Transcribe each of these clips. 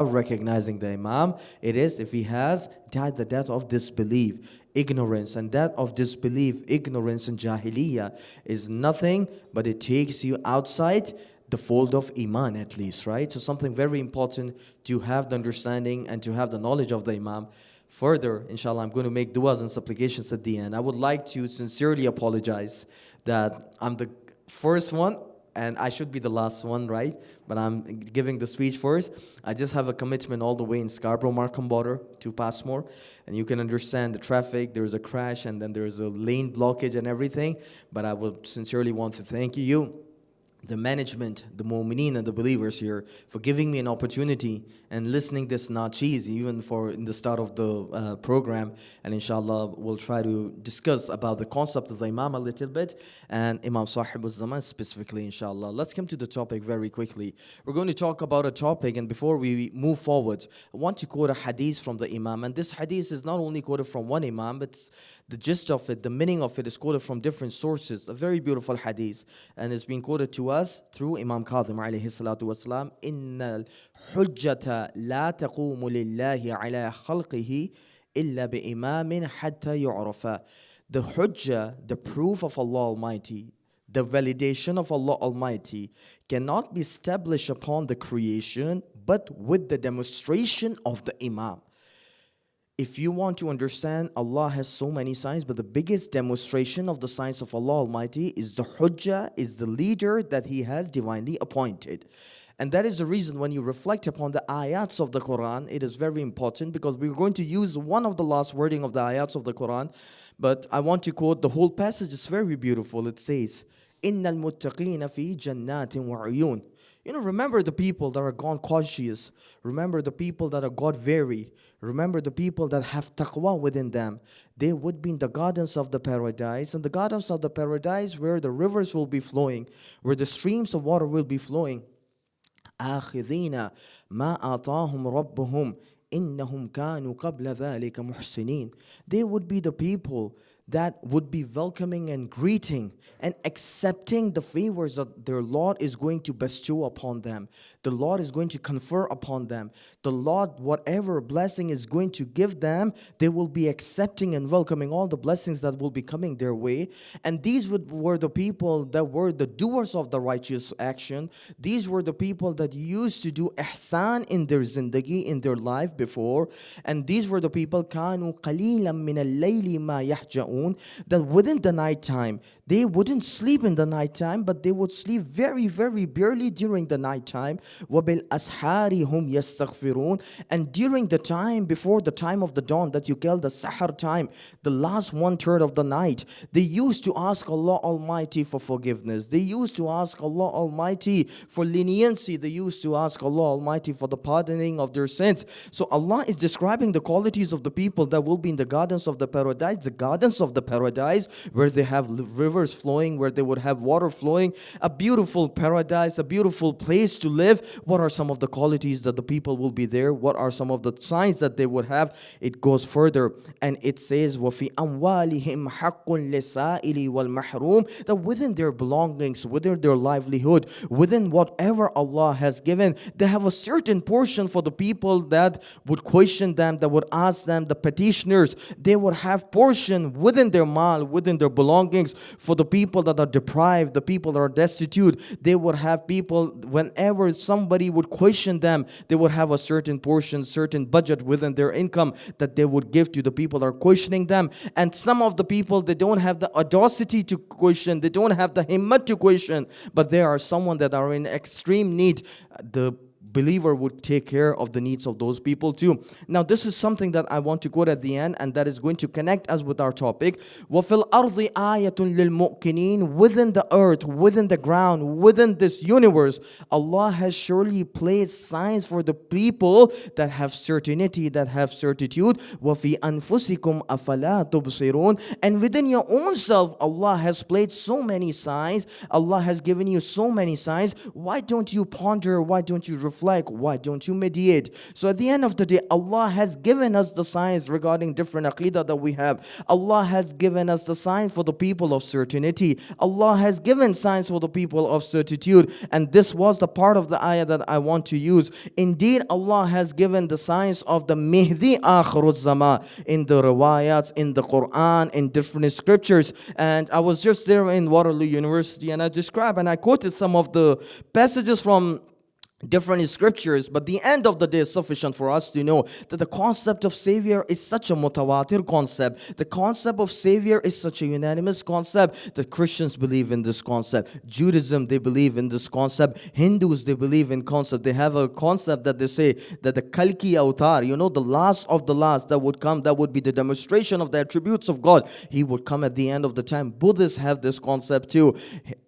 of recognizing the Imam, it is if he has died the death of disbelief, ignorance. And that of disbelief, ignorance, and jahiliyyah is nothing but it takes you outside the fold of Iman, at least, right? So something very important to have the understanding and to have the knowledge of the Imam. Further, inshallah, I'm going to make du'as and supplications at the end. I would like to sincerely apologize that I'm the first one and I should be the last one, right? But I'm giving the speech first. I just have a commitment all the way in Scarborough, Markham border to Passmore. And you can understand the traffic, there's a crash, and then there's a lane blockage and everything. But I would sincerely want to thank you, the management, the mu'mineen and the believers here, for giving me an opportunity and listening this nachis even for in the start of the program. And inshallah we'll try to discuss about the concept of the Imam a little bit and Imam Sahib al-Zaman specifically, inshallah. Let's come to the topic very quickly. We're going to talk about a topic, and before we move forward, I want to quote a hadith from the Imam. And this hadith is not only quoted from one Imam, but the gist of it, the meaning of it is quoted from different sources. A very beautiful hadith, and it's been quoted to us through Imam Kadhim alayhi salatu wasalam. Inna al-hujjata la taqumu lillahi ala khalqihi illa bi-imamin hatta yu'rafa. The hujjah, the proof of Allah Almighty, the validation of Allah Almighty cannot be established upon the creation but with the demonstration of the Imam. If you want to understand, Allah has so many signs, but the biggest demonstration of the signs of Allah Almighty is the hujjah, is the leader that He has divinely appointed. And that is the reason when you reflect upon the ayats of the Quran, it is very important, because we're going to use one of the last wording of the ayats of the Quran. But I want to quote the whole passage. It's very beautiful. It says, إِنَّ الْمُتَّقِينَ فِي جَنَّاتٍ وَعُيُونٍ. Remember the people that are God cautious. Remember the people that are God weary. Remember the people that have taqwa within them. They would be in the gardens of the paradise. And the gardens of the paradise where the rivers will be flowing, where the streams of water will be flowing. آخذين ما آتاهم ربهم إنهم كانوا قبل ذلك محسنين. They would be the people that would be welcoming and greeting and accepting the favors that their Lord is going to bestow upon them. The Lord is going to confer upon them. The Lord, whatever blessing is going to give them, they will be accepting and welcoming all the blessings that will be coming their way. And these were the people that were the doers of the righteous action. These were the people that used to do ihsan in their zindagi, in their life before. And these were the people كانوا قليلا من الليل ما يهجعون, that within the night time, they wouldn't sleep in the night time, but they would sleep very, very barely during the night time. وَبِالْأَسْحَارِ هُمْ يَسْتَغْفِرُونَ. And during the time, before the time of the dawn that you call the Sahar time, the last 1/3 of the night, they used to ask Allah Almighty for forgiveness. They used to ask Allah Almighty for leniency. They used to ask Allah Almighty for the pardoning of their sins. So Allah is describing the qualities of the people that will be in the gardens of the paradise. The gardens of the paradise where they have rivers flowing, where they would have water flowing. A beautiful paradise, a beautiful place to live. What are some of the qualities that the people will be there? What are some of the signs that they would have? It goes further and it says, وَفِي أَمْوَالِهِمْ حَقٌّ لِلسَّائِلِ وَالْمَحْرُومِ, that within their belongings, within their livelihood, within whatever Allah has given, they have a certain portion for the people that would question them, that would ask them, the petitioners. They would have portion within their mal, within their belongings for the people that are deprived, the people that are destitute. They would have people, whenever somebody would question them, they would have a certain portion, certain budget within their income that they would give to the people that are questioning them. And some of the people, they don't have the audacity to question, they don't have the himmat to question, but there are someone that are in extreme need. The believer would take care of the needs of those people too. Now this is something that I want to quote at the end, and that is going to connect us with our topic. وَفِي الْأَرْضِ آيَةٌ لِلْمُؤْمِنِينَ. Within the earth, within the ground, within this universe, Allah has surely placed signs for the people that have certainty, that have certitude. وَفِي أَنفُسِكُمْ أَفَلَا تُبْصِرُونَ. And within your own self, Allah has placed so many signs. Allah has given you so many signs. Why don't you ponder? Why don't you reflect reflect? Why don't you mediate? So at the end of the day, Allah has given us the signs regarding different aqidah that we have. Allah has given us the sign for the people of certainty. Allah has given signs for the people of certitude. And this was the part of the ayah that I want to use. Indeed, Allah has given the signs of the Mehdi Akhirut Zaman in the riwayats, in the Quran, in different scriptures. And I was just there in Waterloo University, and I described and I quoted some of the passages from different scriptures, but the end of the day is sufficient for us to know that the concept of Savior is such a mutawatir concept. The concept of Savior is such a unanimous concept that Christians believe in this concept. Judaism, they believe in this concept. Hindus, they believe in concept. They have a concept that they say that the Kalki Avatar, the last of the last that would come, that would be the demonstration of the attributes of God. He would come at the end of the time. Buddhists have this concept too.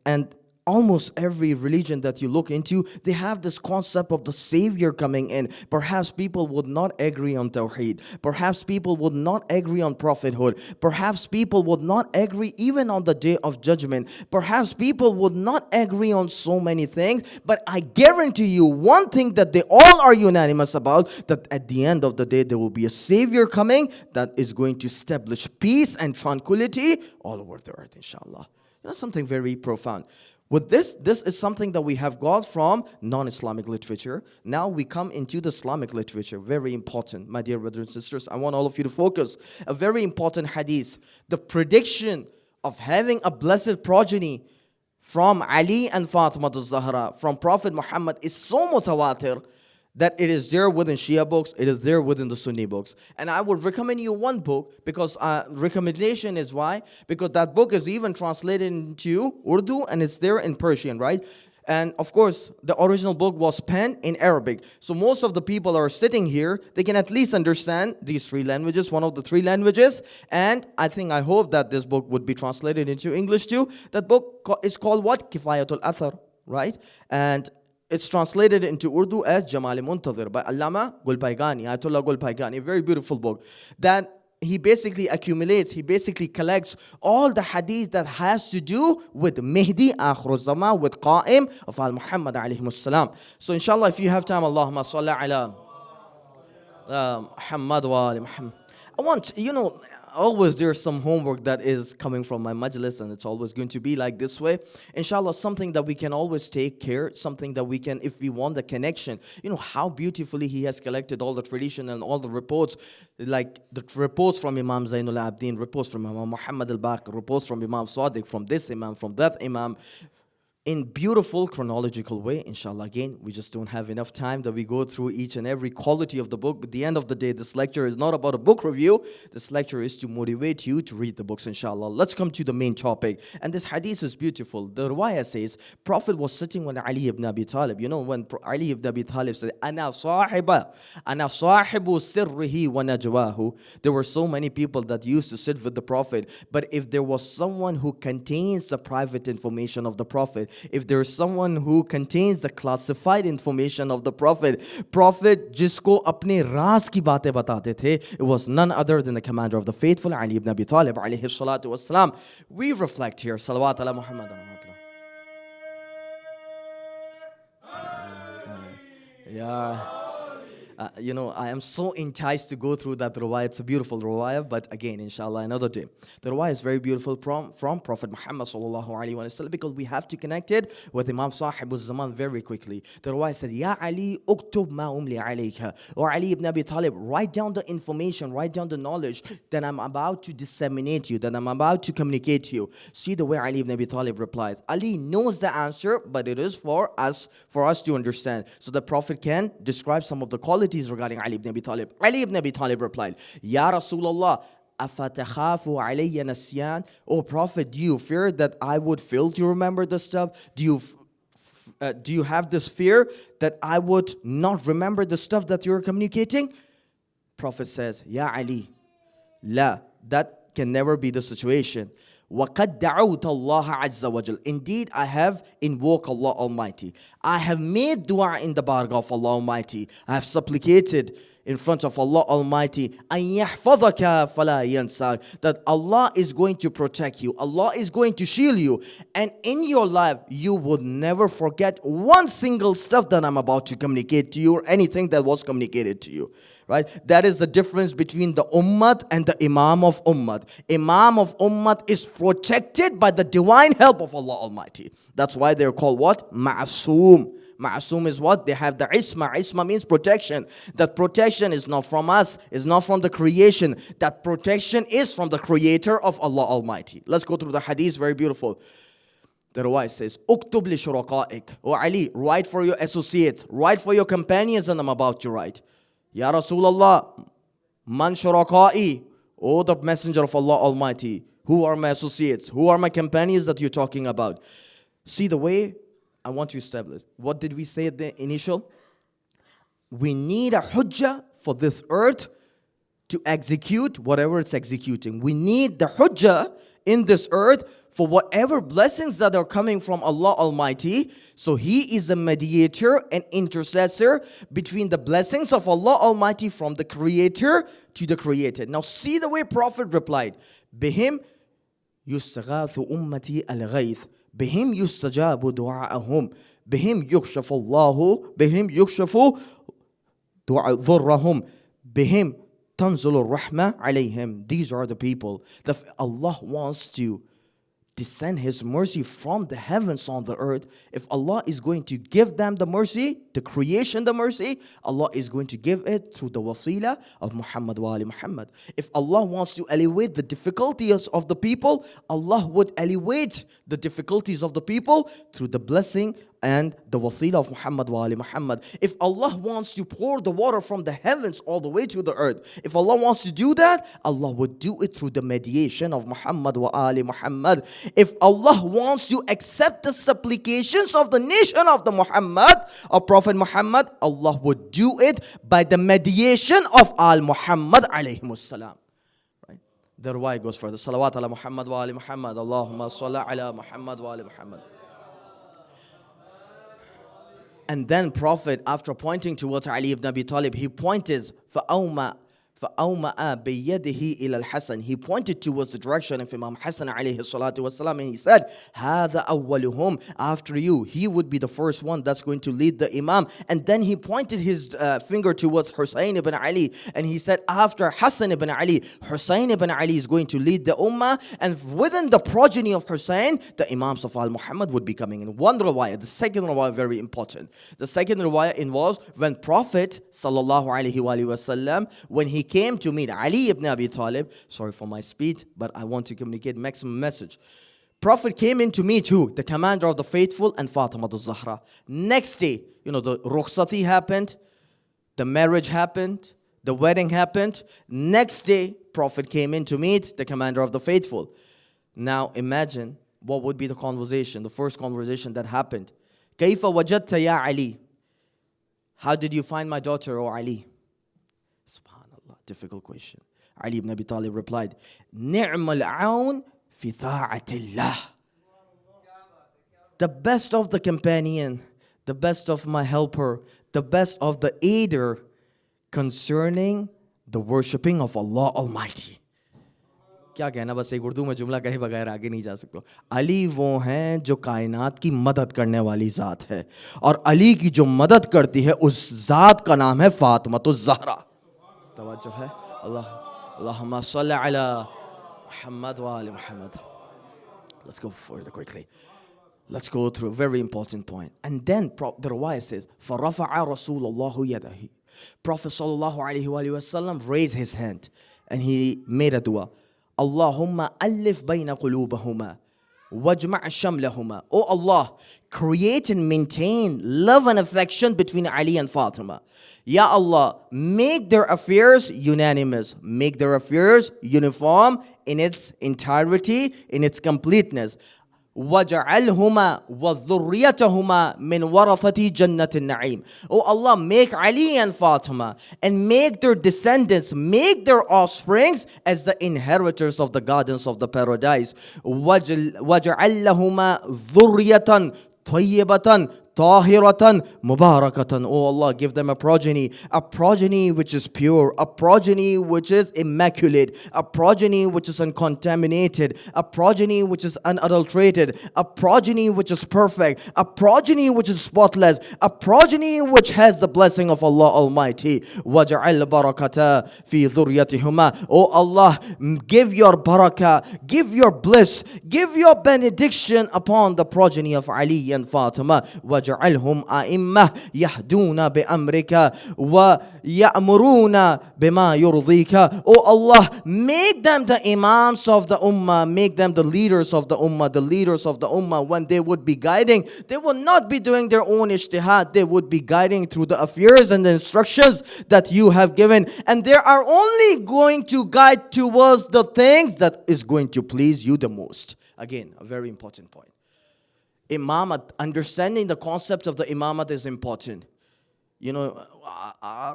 And almost every religion that you look into, they have this concept of the Savior coming in. Perhaps people would not agree on Tawheed. Perhaps people would not agree on prophethood. Perhaps people would not agree even on the Day of Judgment. Perhaps people would not agree on so many things. But I guarantee you one thing that they all are unanimous about, that at the end of the day there will be a Savior coming that is going to establish peace and tranquility all over the earth, inshallah. Something very profound. With this is something that we have got from non-Islamic literature. Now we come into the Islamic literature. Very important, my dear brothers and sisters. I want all of you to focus. A very important hadith. The prediction of having a blessed progeny from Ali and Fatima al-Zahra, from Prophet Muhammad, is so mutawatir that it is there within Shia books, it is there within the Sunni books. And I would recommend you one book, because recommendation is why? Because that book is even translated into Urdu and it's there in Persian, right? And of course, the original book was penned in Arabic. So most of the people are sitting here, they can at least understand these three languages, one of the three languages. And I hope that this book would be translated into English too. That book is called what? Kifayatul Athar, right? And it's translated into Urdu as Jamal Muntazir by Allama Gulpaigani, Ayatollah Gulpaigani. A very beautiful book that he basically accumulates, he basically collects all the hadith that has to do with Mehdi Akhir Zaman, with Qa'im of Al-Muhammad alayhi salam. So inshallah, if you have time, Allahumma salli ala Muhammad wa ali Muhammad. I want, always there's some homework that is coming from my majlis, and it's always going to be like this way. Inshallah, something that we can always take care, something that we can, if we want the connection, how beautifully he has collected all the tradition and all the reports, like the reports from Imam Zainul Abdin, reports from Imam Muhammad al-Baqir, reports from Imam Sadiq, from this Imam, from that Imam, in beautiful chronological way. Inshallah, again, we just don't have enough time that we go through each and every quality of the book. But at the end of the day, this lecture is not about a book review. This lecture is to motivate you to read the books, inshallah. Let's come to the main topic. And this hadith is beautiful. The riwayah says, Prophet was sitting with Ali ibn Abi Talib. When Ali ibn Abi Talib said, Ana sahibu sirrihi wa najwahu. There were so many people that used to sit with the Prophet. But if there was someone who contains the private information of the Prophet, if there is someone who contains the classified information of the Prophet jisko apne raaz ki baatein batate the, it was none other than the commander of the faithful, Ali ibn Abi Talib alayhi salatu wassalam. We reflect here, salawat ala Muhammad. I am so enticed to go through that riwayah. It's a beautiful riwayah, but again, inshallah, another day. The riwayah is very beautiful from Prophet Muhammad sallallahu alaihi wasallam, because we have to connect it with Imam Sahib al-Zaman very quickly. The riwayah said, Ya Ali, uktub ma umli alayka. Or Ali ibn Abi Talib, write down the information, write down the knowledge that I'm about to disseminate you, that I'm about to communicate to you. See the way Ali ibn Abi Talib replies. Ali knows the answer, but it is for us to understand, so the Prophet can describe some of the qualities regarding Ali ibn Abi Talib. Ali ibn Abi Talib replied, Ya Rasulullah, afatakhafu alayya nasyan. Oh Prophet, do you fear that I would fail to remember this stuff? Do you have this fear that I would not remember the stuff that you're communicating? Prophet says, Ya Ali, la, that can never be the situation. وَقَدْ دَعَوْتَ اللَّهَ عَزَّ وَجَلَ. Indeed, I have invoked Allah Almighty. I have made dua in the bargah of Allah Almighty. I have supplicated in front of Allah Almighty, أَن يَحْفَظَكَ فَلَا يَنْسَاكَ, that Allah is going to protect you, Allah is going to shield you, and in your life you would never forget one single stuff that I'm about to communicate to you, or anything that was communicated to you. Right? That is the difference between the Ummah and the Imam of Ummah. Imam of Ummah is protected by the divine help of Allah Almighty. That's why they're called what? Ma'asum. Ma'asum is what? They have the isma. Isma means protection. That protection is not from us, is not from the creation. That protection is from the creator of Allah Almighty. Let's go through the hadith, very beautiful. The riwayah says, Uktub li shuraqa'ik. O Ali, write for your associates, write for your companions, and I'm about to write. Ya Rasulullah, man shuraqa'i. Oh, the messenger of Allah Almighty, who are my associates? Who are my companions that you're talking about? See the way I want to establish. What did we say at the initial? We need a hujjah for this earth to execute whatever it's executing. We need the hujjah in this earth for whatever blessings that are coming from Allah Almighty. So He is a mediator and intercessor between the blessings of Allah Almighty from the Creator to the created. Now see the way Prophet replied. Bihim yustaghathu ummati al-ghayth. Bihim yustajabu du'a'ahum. Bihim yukshafu Allahu. Bihim yukshafu dhurrahum. Bihim tanzulu rahma alayhim. These are the people that Allah wants to descend His mercy from the heavens on the earth. If Allah is going to give them the mercy, the creation the mercy, Allah is going to give it through the wasila of Muhammad wa ali Muhammad. If Allah wants to elevate the difficulties of the people, Allah would elevate the difficulties of the people through the blessing and the wasila of Muhammad wa ali Muhammad. If Allah wants to pour the water from the heavens all the way to the earth, if Allah wants to do that, Allah would do it through the mediation of Muhammad wa ali Muhammad. If Allah wants to accept the supplications of the nation of the Muhammad, of Prophet Muhammad, Allah would do it by the mediation of Al Muhammad alayhimus salam. Right? The riwayah goes further. Salawat ala Muhammad wa ali Muhammad. Allahumma salli ala Muhammad wa ali Muhammad. And then Prophet, after pointing towards Ali ibn Abi Talib, he pointed فَأَوْمَأَ بِيَدِهِ إِلَى الْحَسَنِ. He pointed towards the direction of Imam Hassan alayhi salatu wasalam, and he said, هَذَا أَوَّلُهُمْ. After you, he would be the first one that's going to lead the Imam. And then he pointed his finger towards Hussein ibn Ali, and he said, after Hassan ibn Ali, Hussein ibn Ali is going to lead the Ummah, and within the progeny of Hussein, the Imams of Al-Muhammad would be coming in. One riwayah. The second riwayah, very important. The second riwayah involves when Prophet sallallahu alaihi wasallam, when he came to meet Ali ibn Abi Talib. Sorry for my speed, but I want to communicate maximum message. Prophet came in to meet who? The commander of the faithful and Fatima al-Zahra. Next day, the rukhsati happened, the marriage happened, the wedding happened. Next day, Prophet came in to meet the commander of the faithful. Now imagine what would be the conversation, the first conversation that happened. كيف وجدت يا علي? How did you find my daughter, O Ali? Subhanallah, difficult question. Ali ibn Abi Talib replied, نعم العون في طاعة الله. The best of the companion, the best of my helper, the best of the aider concerning the worshipping of Allah Almighty. क्या कहना, बस एक उर्दू में जुमला कहे बगैर आगे नहीं जा सकता. अली वो हैं जो कायनात की मदद करने वाली ज़ात है, और अली की जो मदद करती है उस ज़ात का नाम है फातिमा ज़हरा. तवज्जो है. अल्लाहुम्मा सल्ली अला मुहम्मद व आले Muhammad. Let's go further quickly. Let's go through a very important point. And then the riwayah says, فَرَفَعَ رَسُولُ اللَّهُ يَدَهِ. Prophet sallallahu alaihi wasallam raised his hand and he made a dua. Allahumma alif bayna qulubahuma wajma' shamlahuma. Oh Allah, create and maintain love and affection between Ali and Fatima. Ya Allah, make their affairs unanimous, make their affairs uniform in its entirety, in its completeness. وَجَعَلْهُمَا وَذُرِّيَّتَهُمَا مِنْ وَرَثَةِ جَنَّةِ النَّعِيمِ. Oh Allah, make Ali and Fatima and make their descendants, make their offsprings as the inheritors of the gardens of the paradise. وَجَعَلْ لَهُمَا ذُرِّيَّةً طَيِّبَةً طاهرة مباركة. Oh Allah, give them a progeny which is pure, a progeny which is immaculate, a progeny which is uncontaminated, a progeny which is unadulterated, a progeny which is perfect, a progeny which is spotless, a progeny which has the blessing of Allah Almighty. وَجَعَلْ بَرَكَةَ فِي ذُرْيَتِهُمَا. Oh Allah, give your barakah, give your bliss, give your benediction upon the progeny of Ali and Fatima. وَجَعَلْهُمْ أَئِمَّةً يَهْدُونَ بِأَمْرِكَ وَيَأْمُرُونَ بِمَا يُرْضِيكَ. Oh Allah, make them the imams of the ummah, make them the leaders of the ummah. The leaders of the ummah, when they would be guiding, they would not be doing their own ijtihad, they would be guiding through the affairs and the instructions that you have given, and they are only going to guide towards the things that is going to please you the most. Again, a very important point. Imamat, understanding the concept of the imamat is important. You know,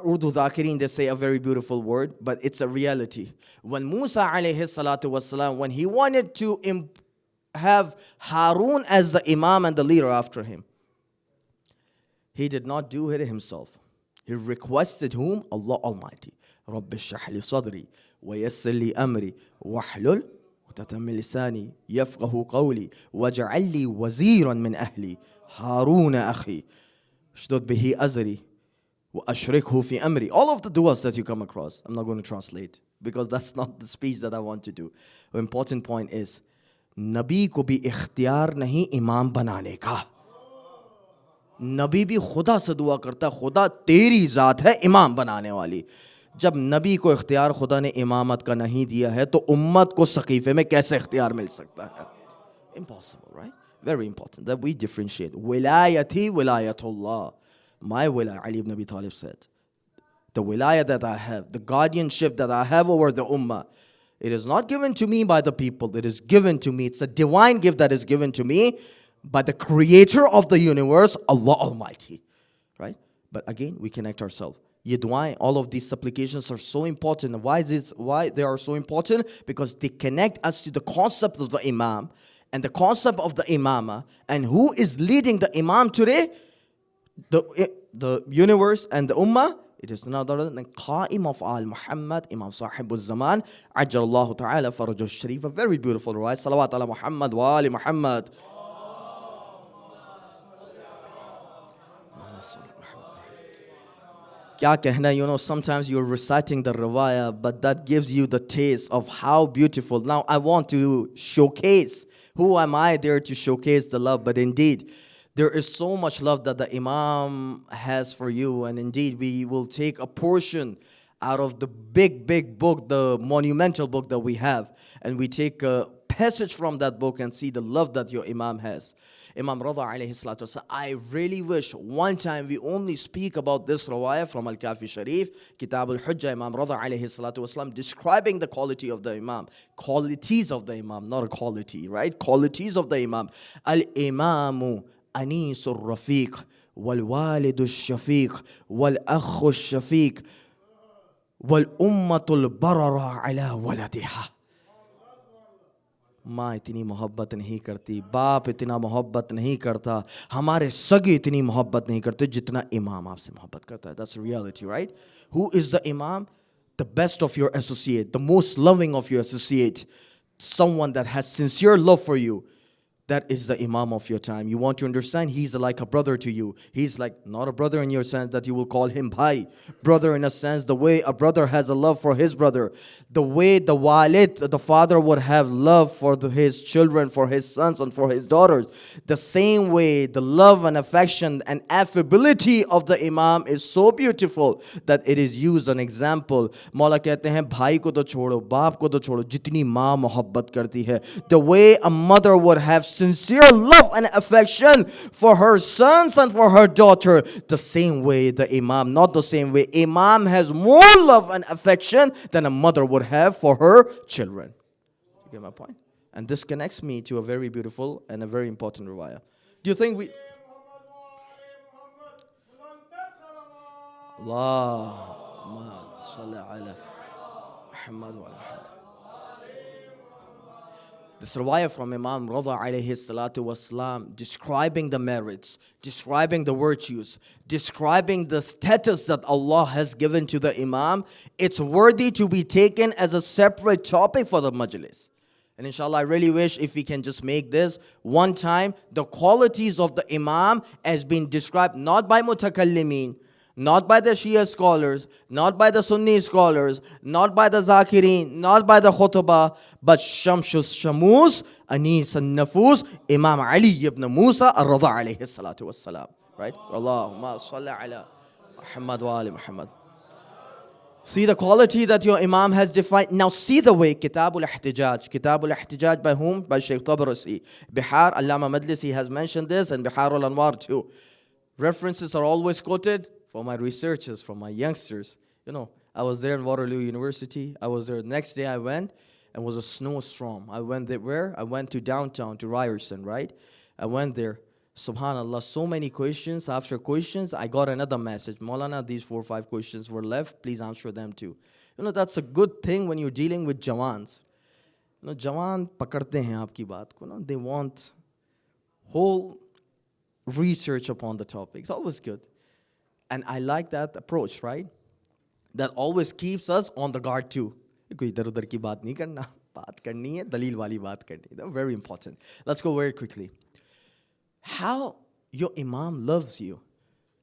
Urdu Dhakirin, they say a very beautiful word, but it's a reality. When Musa alayhi salatu wasalam, when he wanted to have Harun as the imam and the leader after him, he did not do it himself. He requested whom? Allah Almighty. رَبِّ اشْرَحْ لِي صَدْرِي وَيَسِّرْ لِي أَمْرِي وَاحْلُلْ عُقْدَةً مِّن لِّسَانِي يَفْقَهُوا قَوْلِي وَاجْعَل لِّي وَزِيرًا مِّنْ أَهْلِي هَارُونَ أَخِي اشْدُدْ بِهِ أَزْرِي وَأَشْرِكْهُ فِي أَمْرِي. All of the du'as that you come across, I'm not going to translate because that's not the speech that I want to do. The important point is, Nabi ko bhi ikhtiyar nahi imam banane ka. नबी भी खुदा से दुआ करता, खुदा तेरी ज़ात है इमाम बनाने वाली. जब नबी को इख्तियार खुदा ने इमामत का नहीं दिया है, तो उम्मत को सकीफ़े में कैसे इख्तियार मिल सकता है? Impossible, right? Very important that we differentiate. Wilayati wilayatullah. My wilayah, Ali ibn Abi Talib said, the wilayah that I have, the guardianship that I have over the ummah, it is not given to me by the people, it is given to me. It's a divine gift that is given to me by the creator of the universe, Allah Almighty. Right? But again, we connect ourselves. Ye du'ain, all of these supplications are so important. Why they are so important? Because they connect us to the concept of the imam and the concept of the imama, and who is leading the imam today, the universe and the ummah. It is none other than Qa'im of Al Muhammad, Imam Sahibul Zaman, Ajjalallahu Ta'ala Farajuh Sharif. A very beautiful riwayat. Salawat ala Muhammad wa Ali Muhammad. Kya kehna, you know, sometimes you're reciting the riwayah, but that gives you the taste of how beautiful. Now I want to showcase, who am I there to showcase the love? But indeed, there is so much love that the Imam has for you. And indeed, we will take a portion out of the big book, the monumental book that we have. And we take a passage from that book and see the love that your Imam has. Imam Rada alayhi salatu wasalam, I really wish one time we only speak about this rawayah from Al-Kafi Sharif, Kitab al-Hujjah, Imam Rada alayhi salatu wasalam, describing the quality of the Imam. Qualities of the Imam, not a quality, right? Qualities of the Imam. Al-Imamu أنيس الرفيق والوالد الشفيق والأخ الشفيق والأمة البررة على ولدها. माँ इतनी मोहब्बत नहीं करती, बाप इतना मोहब्बत नहीं करता, हमारे सगे इतनी मोहब्बत नहीं करते जितना इमाम आपसे मोहब्बत करता है. That's the reality, right? Who is the imam? The best of your associate, the most loving of your associate, someone that has sincere love for you. That is the imam of your time. You want to understand, he's like a brother to you. He's like not a brother in your sense that you will call him bhai. Brother in a sense, the way a brother has a love for his brother. The way the walid, the father would have love for his children, for his sons and for his daughters. The same way, the love and affection and affability of the imam is so beautiful that it is used an example. Maula kehte hain, bhai ko to chodo, baap ko to chodo, jitni maa mohabbat karti hai. The way a mother would have sincere love and affection for her sons and for her daughter, the same way the imam, not the same way, imam has more love and affection than a mother would have for her children. You get my point? And this connects me to a very beautiful and a very important riwayah. Do you think we... Allahumma salli ala Muhammad wa ala Muhammad. This riwayah from Imam Rada alayhi salatu wasalam, describing the merits, describing the virtues, describing the status that Allah has given to the Imam. It's worthy to be taken as a separate topic for the majlis. And inshallah, I really wish if we can just make this one time, the qualities of the Imam as being described not by mutakallimin, not by the Shia scholars, not by the Sunni scholars, not by the Zakirin, not by the Khutbah, but Shamshus Shamus, Anis al-Nafus, Imam Ali ibn Musa al-Rada alayhi salatu wassalam. Right? Allahumma salli ala Muhammad wa ali Muhammad. See the quality that your Imam has defined. Now see the way Kitabul Ihtijaj. Kitabul Ihtijaj by whom? By Shaykh Tabarasi. Bihar, Allama Majlisi has mentioned this, and Bihar al-Anwar too. References are always quoted for my researchers, for my youngsters. You know, I was there in Waterloo University. I was there the next day I went, and it was a snowstorm. I went there where? I went to downtown, to Ryerson, right? I went there. Subhanallah, so many questions. After questions, I got another message. Maulana, these 4 or 5 questions were left. Please answer them too. You know, that's a good thing when you're dealing with Jawans. You know, Jawan pakarte hain aapki baat ko, no? They want whole research upon the topic. It's always good. And I like that approach, right? That always keeps us on the guard too. Koi idhar udhar ki baat nahi karna. Baat karni hai, dalil wali baat karni. They're very important. Let's go very quickly. How your Imam loves you.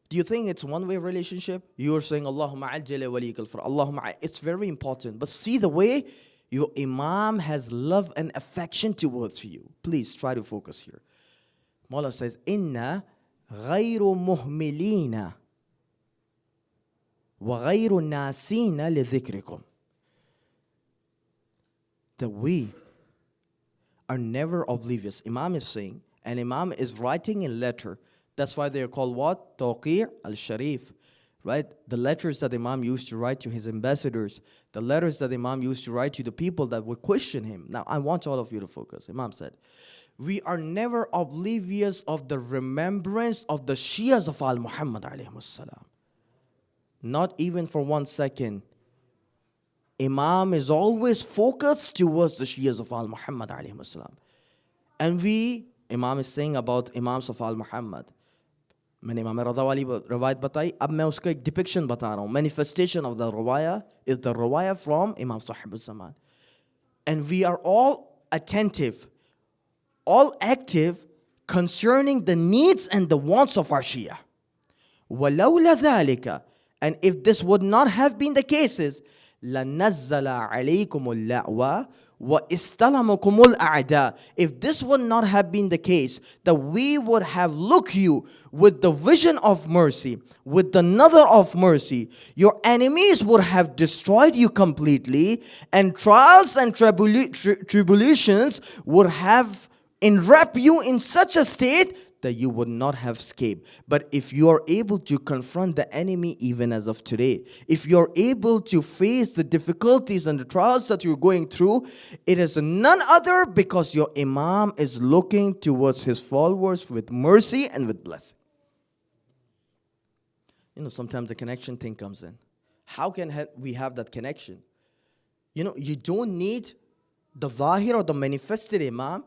Do you think it's one-way relationship? You are saying, Allahumma ajjala waliyakal far. Allahumma, it's very important. But see the way your Imam has love and affection towards you. Please try to focus here. Mawla says, Inna ghayru muhmilina wa ghayru nasina li dhikrikum. That we are never oblivious. Imam is saying, and Imam is writing in letter. That's why they're called what? Tawqi' al-Sharif. Right? The letters that Imam used to write to his ambassadors. The letters that Imam used to write to the people that would question him. Now, I want all of you to focus. Imam said, we are never oblivious of the remembrance of the Shias of Al-Muhammad alayhi salam. Not even for 1 second. Imam is always focused towards the Shias of Al-Muhammad alayhi salam. And we, Imam is saying about Imams of Al-Muhammad. मैंने इमाम रज़ा वाली रवायत बताई, अब मैं उसका एक depiction बता रहा हूँ. Manifestation of the rawaya is the rawaya from Imam Sahib al-Zaman. And we are all attentive, all active concerning the needs and the wants of our Shia. وَلَوْلَ ذَلِكَ, and if this would not have been the cases, لَنَزَّلَ عَلَيْكُمُ اللَّعْوَى وَإِسْتَلَمُكُمُ الْأَعْدَاءِ. If this would not have been the case, that we would have looked you with the vision of mercy, with the nazar of mercy, your enemies would have destroyed you completely, and trials and tribulations would have enwrapped you in such a state that you would not have escaped. But if you are able to confront the enemy even as of today, if you're able to face the difficulties and the trials that you're going through, it is none other because your Imam is looking towards his followers with mercy and with blessing. You know, sometimes the connection thing comes in. How can we have that connection? You know, you don't need the Zahir or the manifested Imam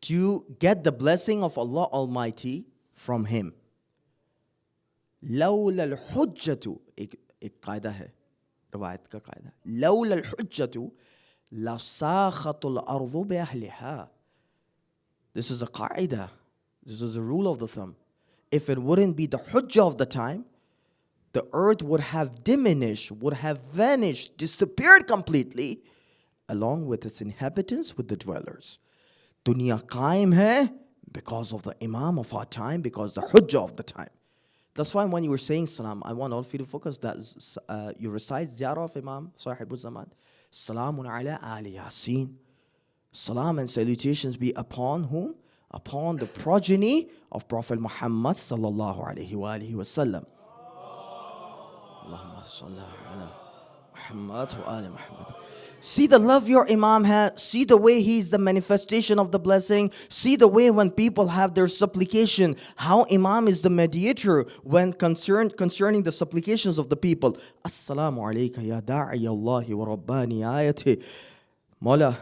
to get the blessing of Allah Almighty from him. لولا الحجة एक कायदा है रवायत का कायदा لولا الحجة لساخت الأرض بأهلها. This is a qaida. This is a rule of the thumb. If it wouldn't be the hujjah of the time, the earth would have diminished, would have vanished, disappeared completely, along with its inhabitants, with the dwellers. Dunya qaim hai because of the Imam of our time, because the hujjah of the time. That's why when you were saying salam, I want all of you to focus that you recite ziyarah of Imam Sahib al-Zaman. Salamun ala ali Yasin. Salam and salutations be upon whom? Upon the progeny of Prophet Muhammad sallallahu alayhi wa alihi wa sallam. Allahumma salli ala Muhammad wa ali Muhammad. See the love your Imam has. See the way he's the manifestation of the blessing. See the way when people have their supplication, how Imam is the mediator when concerning the supplications of the people. Assalamu alayka ya da'i Allahi wa rabbani ayati. Mawla,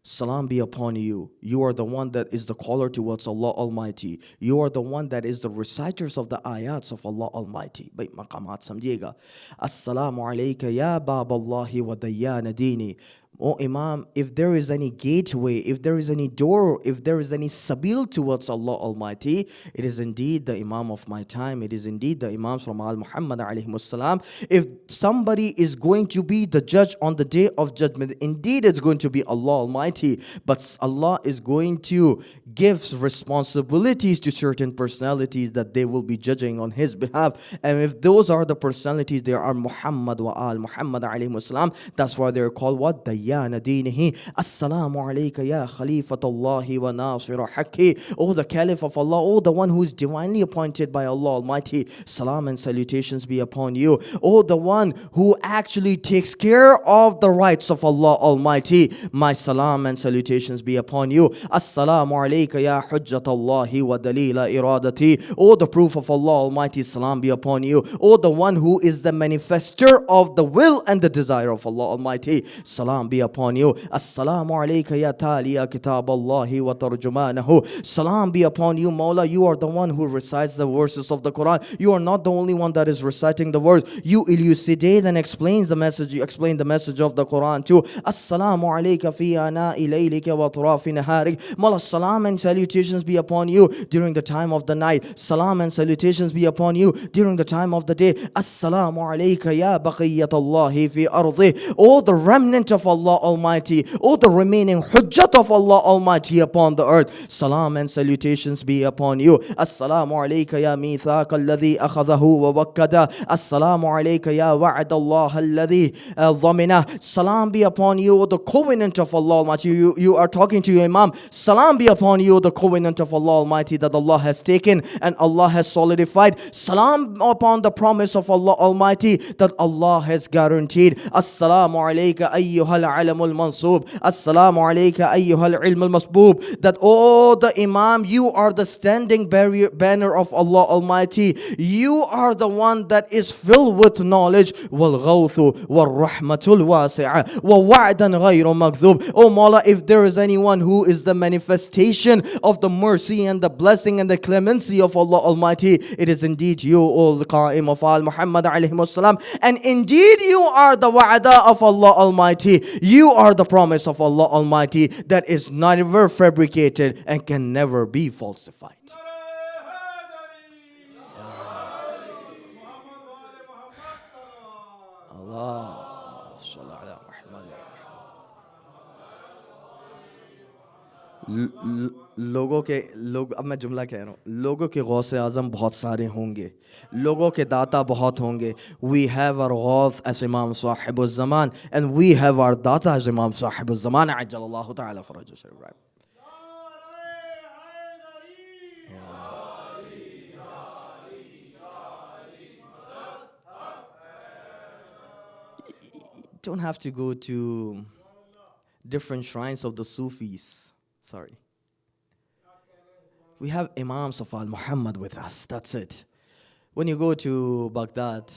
Salam be upon you. You are the one that is the caller towards Allah Almighty. You are the one that is the reciters of the ayats of Allah Almighty. Bhai maqamat samjhega. Assalamu alayka ya bab Allahi wa dayyana dini. Oh Imam, if there is any gateway, if there is any door, if there is any sabil towards Allah Almighty, it is indeed the Imam of my time. It is indeed the Imams from Al Muhammad alayhi salam. If somebody is going to be the judge on the day of judgment, indeed it's going to be Allah Almighty. But Allah is going to give responsibilities to certain personalities that they will be judging on His behalf. And if those are the personalities, they are Muhammad wa Al Muhammad alayhi salam. That's why they're called what? Dayyana dinihi. Assalamu alayka ya Khalifatullahi wa Nasira Haqqi. Oh, the Caliph of Allah, oh, the one who is divinely appointed by Allah Almighty. Salam and salutations be upon you. Oh, the one who actually takes care of the rights of Allah Almighty. My salam and salutations be upon you. Assalamu alayka ya Hujjatallahi wa Dalila Iradati. Oh, the proof of Allah Almighty, salam be upon you. Oh, the one who is the manifester of the will and the desire of Allah Almighty. Salam be upon you. Assalamu alayka ya Taliya Kitab Allahi wa Tarjumanahu. Salam be upon you, Mawla. You are the one who recites the verses of the Quran. You are not the only one that is reciting the words. You elucidate and explains the message. You explain the message of the Quran too. Assalamu alayka fi ana'i laylika wa atrafi naharik. Mawla, salam and salutations be upon you during the time of the night. Salam and salutations be upon you during the time of the day. Assalamu alayka ya baqiyatallahi fi ardi. Oh, the remnant of Allah Almighty. Oh, the remaining hujjat of Allah Almighty upon the earth. Salam and salutations be upon you. Assalamu alayka ya mithaq alladhi akhadahu wa wakkada. Assalamu alayka ya wa'ad Allah alladhi dhamina. Salam be upon you, the covenant of Allah Almighty. You are talking to your Imam. Salam be upon you, the covenant of Allah Almighty that Allah has taken and Allah has solidified. Salam upon the promise of Allah Almighty that Allah has guaranteed. Assalamu alayka ayyuhal alamul mansub. Assalamu alayka ayyuhal ilmul masboob. That, oh, the Imam, you are the standing banner of Allah Almighty. You are the one that is filled with knowledge. Wal ghawthu wal rahmatul wasi'a wa wa'dan ghayru makdhub. Oh Mawla, if there is anyone who is the manifestation of the mercy and the blessing and the clemency of Allah Almighty, it is indeed you, O the Qa'im of Al Muhammad alayhi salam. And indeed you are the wa'ada of Allah Almighty. You are the promise of Allah Almighty that is never fabricated and can never be falsified. Allah. अब मैं जुमला कह रहा हूँ, लोगों के गौसे आज़म बहुत सारे होंगे, लोगों के दाता बहुत होंगे. We have our Ghaus as Imam Sahibul Zaman, and we have our data as Imam Sahibul Zaman. Ajjalallahu ta'ala farajahu sharif. You don't have to go to different shrines of the Sufis. Sorry. We have Imams of Al Muhammad with us. That's it. When you go to Baghdad,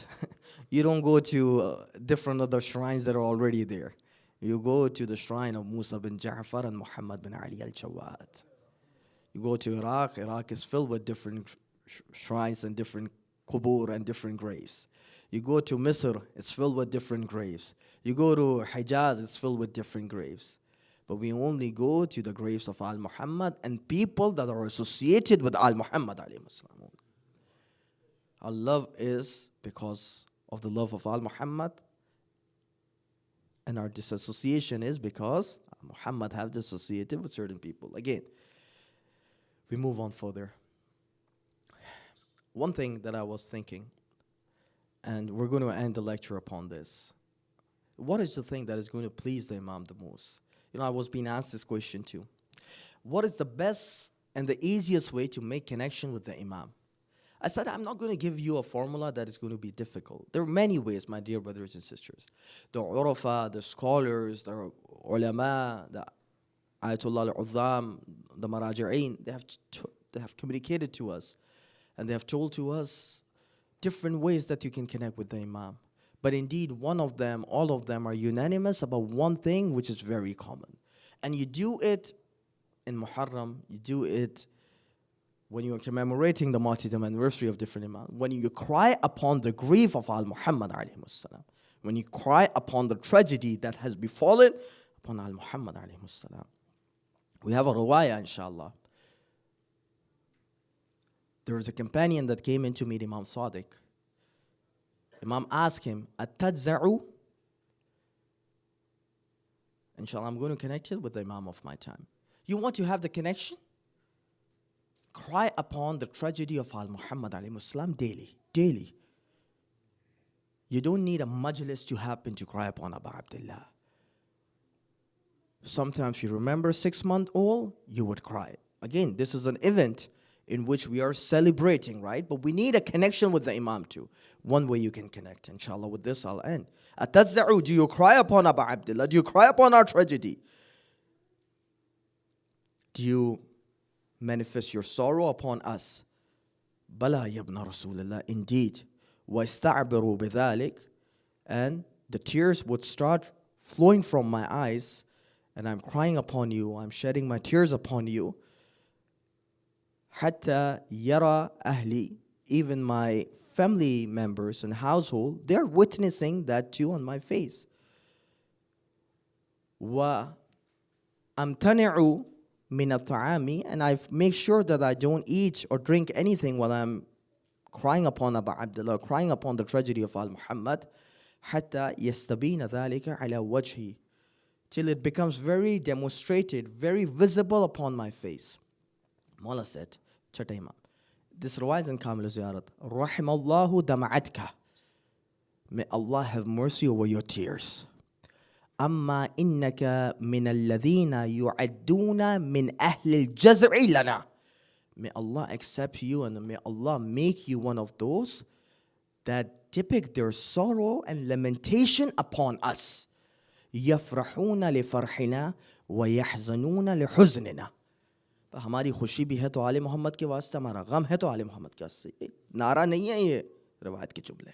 you don't go to different other shrines that are already there. You go to the shrine of Musa bin Ja'far and Muhammad bin Ali al-Jawad. You go to Iraq. Iraq is filled with different shrines and different qubur and different graves. You go to Misr, it's filled with different graves. You go to Hijaz, it's filled with different graves. But we only go to the graves of Al Muhammad and people that are associated with Al Muhammad alayhi salam. Our love is because of the love of Al Muhammad, and our disassociation is because Al Muhammad have dissociated with certain people. Again, we move on further. One thing that I was thinking, and we're going to end the lecture upon this. What is the thing that is going to please the Imam the most? You know, I was being asked this question too. What is the best and the easiest way to make connection with the Imam? I said, I'm not going to give you a formula that is going to be difficult. There are many ways, my dear brothers and sisters. The urafa, the scholars, the ulama, the ayatollah al-uzam, the maraji'een, they have communicated to us, and they have told to us different ways that you can connect with the Imam. But indeed, one of them, all of them are unanimous about one thing which is very common. And you do it in Muharram, you do it when you are commemorating the martyrdom anniversary of different imams, when you cry upon the grief of Al-Muhammad alayhi salam, when you cry upon the tragedy that has befallen upon Al-Muhammad alayhi salam. We have a riwayah, inshallah. There was a companion that came in to meet Imam Sadiq. Imam asked him, At-tadza'u? Inshallah, I'm going to connect it with the Imam of my time. You want to have the connection? Cry upon the tragedy of Al-Muhammad alayhi salam daily. Daily. You don't need a majlis to happen to cry upon Abu Abdullah. Sometimes you remember 6-month-old, you would cry. Again, this is an event in which we are celebrating, right? But we need a connection with the Imam too. One way you can connect. Inshallah, with this I'll end. At-tadza'u, do you cry upon Abu Abdullah? Do you cry upon our tragedy? Do you manifest your sorrow upon us? Bala yabna Rasulullah, indeed. وَاسْتَعْبِرُوا بِذَلِكَ, and the tears would start flowing from my eyes, and I'm crying upon you, I'm shedding my tears upon you. حَتَّى يَرَى أَهْلِي, even my family members and household, they're witnessing that too on my face. وَأَمْتَنِعُ مِنَ الطَّعَامِ, and I make sure that I don't eat or drink anything while I'm crying upon Abu Abdullah, crying upon the tragedy of Al-Muhammad, حَتَّى يَسْتَبِينَ ذَلِكَ عَلَى وَجْهِي, till it becomes very demonstrated, very visible upon my face. Mullah said, Chata Imam, this riwayat in Kamil Ziyarat, Rahimallahu dama'atka, may Allah have mercy over your tears. Amma innaka min alladhina yu'adduna min ahli al-jaz'i lana. May Allah accept you and may Allah make you one of those that depict their sorrow and lamentation upon us. يَفْرَحُونَ لِفَرْحِنَا وَيَحْزَنُونَ لِحُزْنِنَا. हमारी खुशी भी है तो आले मोहम्मद के वास्ते, हमारा गम है तो आले मोहम्मद के वास्ते. नारा नहीं है ये, रिवायत के जुमले.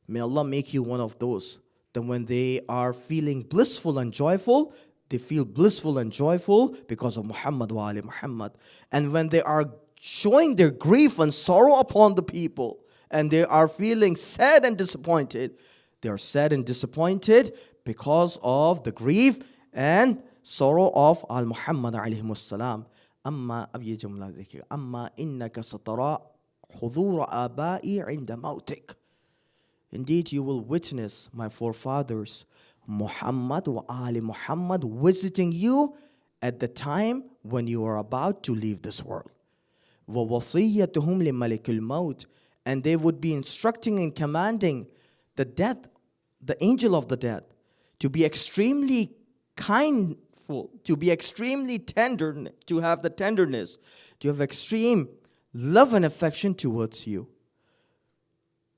May Allah make you one of those that when they are feeling blissful and joyful, they feel blissful and joyful because of Muhammad wa ali Muhammad. And when they are showing their grief and sorrow upon the people, and they are feeling sad and disappointed, they are sad and disappointed because of the grief and sorrow of Al-Muhammad alayhi salam. Amma, ab ye jumla dekhiye, amma innaka satara hudura abai inda mautik. Indeed, you will witness my forefathers, Muhammad wa Ali Muhammad, visiting you at the time when you are about to leave this world. وَوَصِيَّتُهُمْ لِمَلِكِ الْمَوْتِ, and they would be instructing and commanding the death, the angel of the death, to be extremely kindful, to be extremely tender, to have the tenderness, to have extreme love and affection towards you.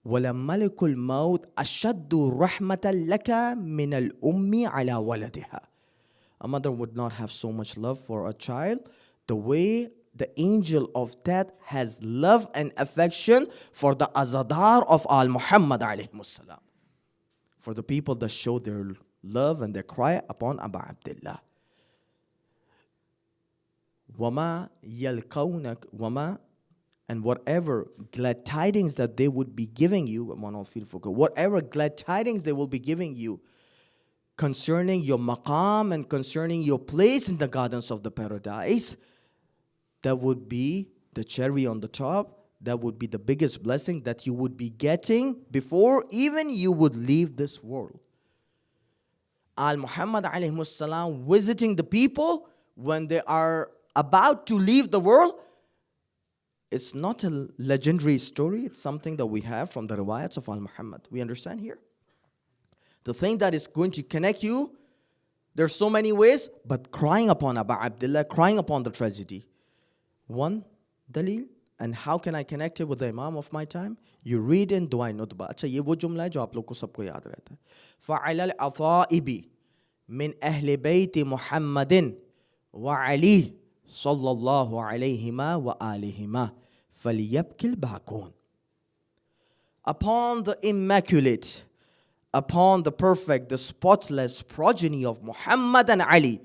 وَلَمَلِكُ الْمَوْتِ أَشَدُّ رَحْمَةً لَكَ مِنَ الْأُمِّ عَلَى وَلَدِهَا. A mother would not have so much love for a child the way the angel of death has love and affection for the azadar of Al-Muhammad alayhi salam, for the people that show their love and their cry upon Abu Abdullah. وَمَا يَلْقَوْنَكَ وَمَا, and whatever glad tidings that they would be giving you, whatever glad tidings they will be giving you concerning your maqam and concerning your place in the gardens of the paradise, that would be the cherry on the top, that would be the biggest blessing that you would be getting before even you would leave this world. Al-Muhammad alayhi salam visiting the people when they are about to leave the world. It's not a legendary story. It's something that we have from the riwayats of Al-Muhammad. We understand here? The thing that is going to connect you, there's so many ways, but crying upon Abu Abdullah, crying upon the tragedy. One dalil, and how can I connect it with the Imam of my time? You read in Du'a Nutba. अच्छा ये वो जुमला है जो आप लोग को सबको याद रहता है. فَعَلَى الْعَطَائِبِ مِنْ أَهْلِ بَيْتِ مُحَمَّدٍ وَعَلِيٍّ صلى الله عليهما وآلهما فليبكي الباكون. Upon the immaculate, upon the perfect, the spotless progeny of Muhammad and Ali.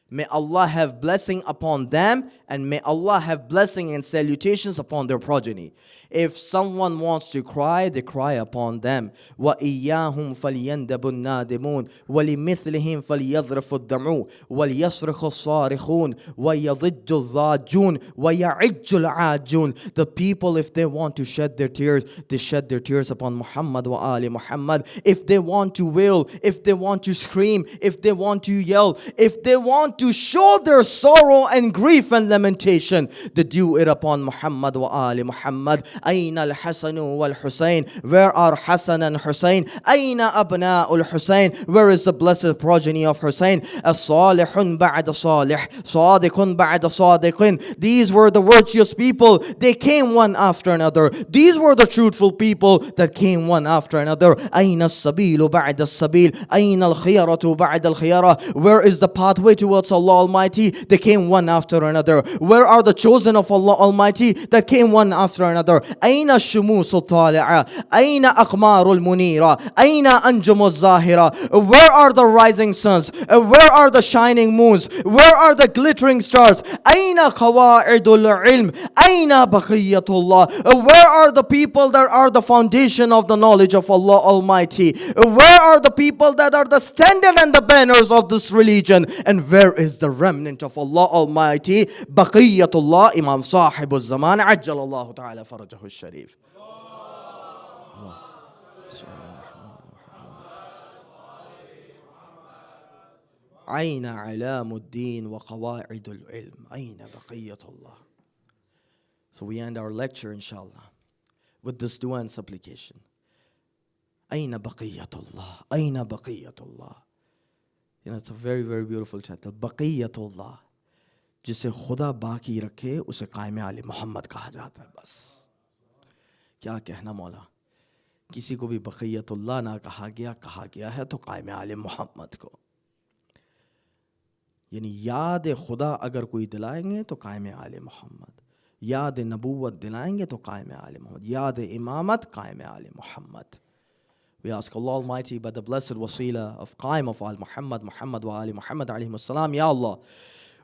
May Allah have blessing upon them, and may Allah have blessing and salutations upon their progeny. If someone wants to cry, they cry upon them. وَإِيَّاهُمْ فَلْيَنْدَبُ النَّادِمُونَ وَلِمِثْلِهِمْ فَلْيَذْرِفُ الدَّمْعُ وَلْيَصْرِخُ الصَّارِخُونَ وَيَضِجُّ الضَّاجُّونَ وَيَعِجُّ الْعَاجُّونَ. The people, if they want to shed their tears, they shed their tears upon Muhammad wa ali Muhammad. If they want to wail, if they want to scream, if they want to yell, if they want to show their sorrow and grief and lamentation, they do it upon Muhammad wa ali Muhammad. Aina al-Hasan wal-Husayn? Where are Hassan and Hussein? Aina abna al-Husayn? Where is the blessed progeny of Hussein? As-salihun ba'da salih, sadiqun ba'da sadiqin. These were the virtuous people. They came one after another. These were the truthful people that came one after another. Aina as-sabilu ba'da as-sabil? Aina al-khiyaratu ba'da al-khiyara? Where is the pathway towards Allah Almighty? They came one after another. Where are the chosen of Allah Almighty that came one after another? أين الشموس الطالعة أين أقمار المنيرة أين أنجم الظاهرة? Where are the rising suns? Where are the shining moons? Where are the glittering stars? أين قواعد العلم أين بقية الله? Where are the people that are the foundation of the knowledge of Allah Almighty? Where are the people that are the standard and the banners of this religion? And where is the remnant of Allah Almighty? بقية الله Imam صاحب الزمان عجل الله تعالى فرجه الشريف. أين علام الدين وقواعد العلم أين بقية الله? So we end our lecture inshallah with this dua and supplication. أين بقية الله أين بقية الله? You know, it's a very, very beautiful title. بقية الله. जिसे खुदा बाकी रखे उसे कायम आले मोहम्मद कहा जाता है. बस क्या कहना मौला, किसी को भी बक़ियतुल्लाह ना कहा गया है तो कायम आले मोहम्मद को. यानी याद खुदा अगर कोई दिलाएंगे तो कायम आले मोहम्मद, याद नबूवत दिलाएंगे तो कायम आले मोहम्मद, याद इमामत कायम आले Mohammad. We ask Allah Almighty by the blessed wasila of Qaim of Al Muhammad, Muhammad wa Ali Muhammad alayhi salam. Ya Allah,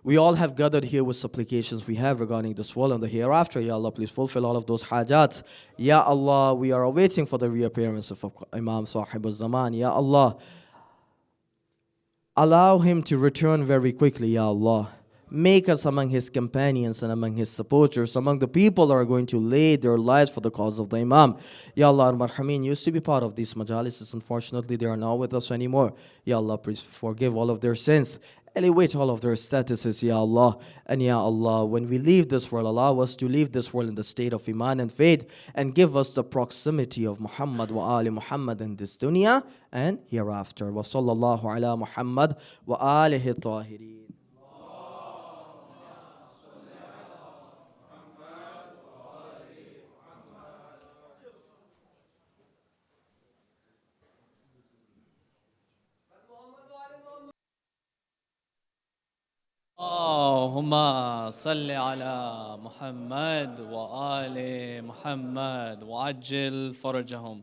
we all have gathered here with supplications we have regarding this world and the hereafter. Ya Allah, please fulfill all of those hajats. Ya Allah, we are awaiting for the reappearance of Imam Sahib al-Zaman. Ya Allah, allow him to return very quickly, Ya Allah. Make us among his companions and among his supporters, among the people that are going to lay their lives for the cause of the Imam. Ya Allah, Al-Marhameen used to be part of these majalises. Unfortunately, they are not with us anymore. Ya Allah, please forgive all of their sins. Elevate all of their statuses, Ya Allah. And Ya Allah, when we leave this world, allow us to leave this world in the state of Iman and faith, and give us the proximity of Muhammad wa Ali Muhammad in this dunya and hereafter. Wa sallallahu ala Muhammad wa alihi tahirin. اللهم صل على محمد وآل محمد وعجل فرجهم.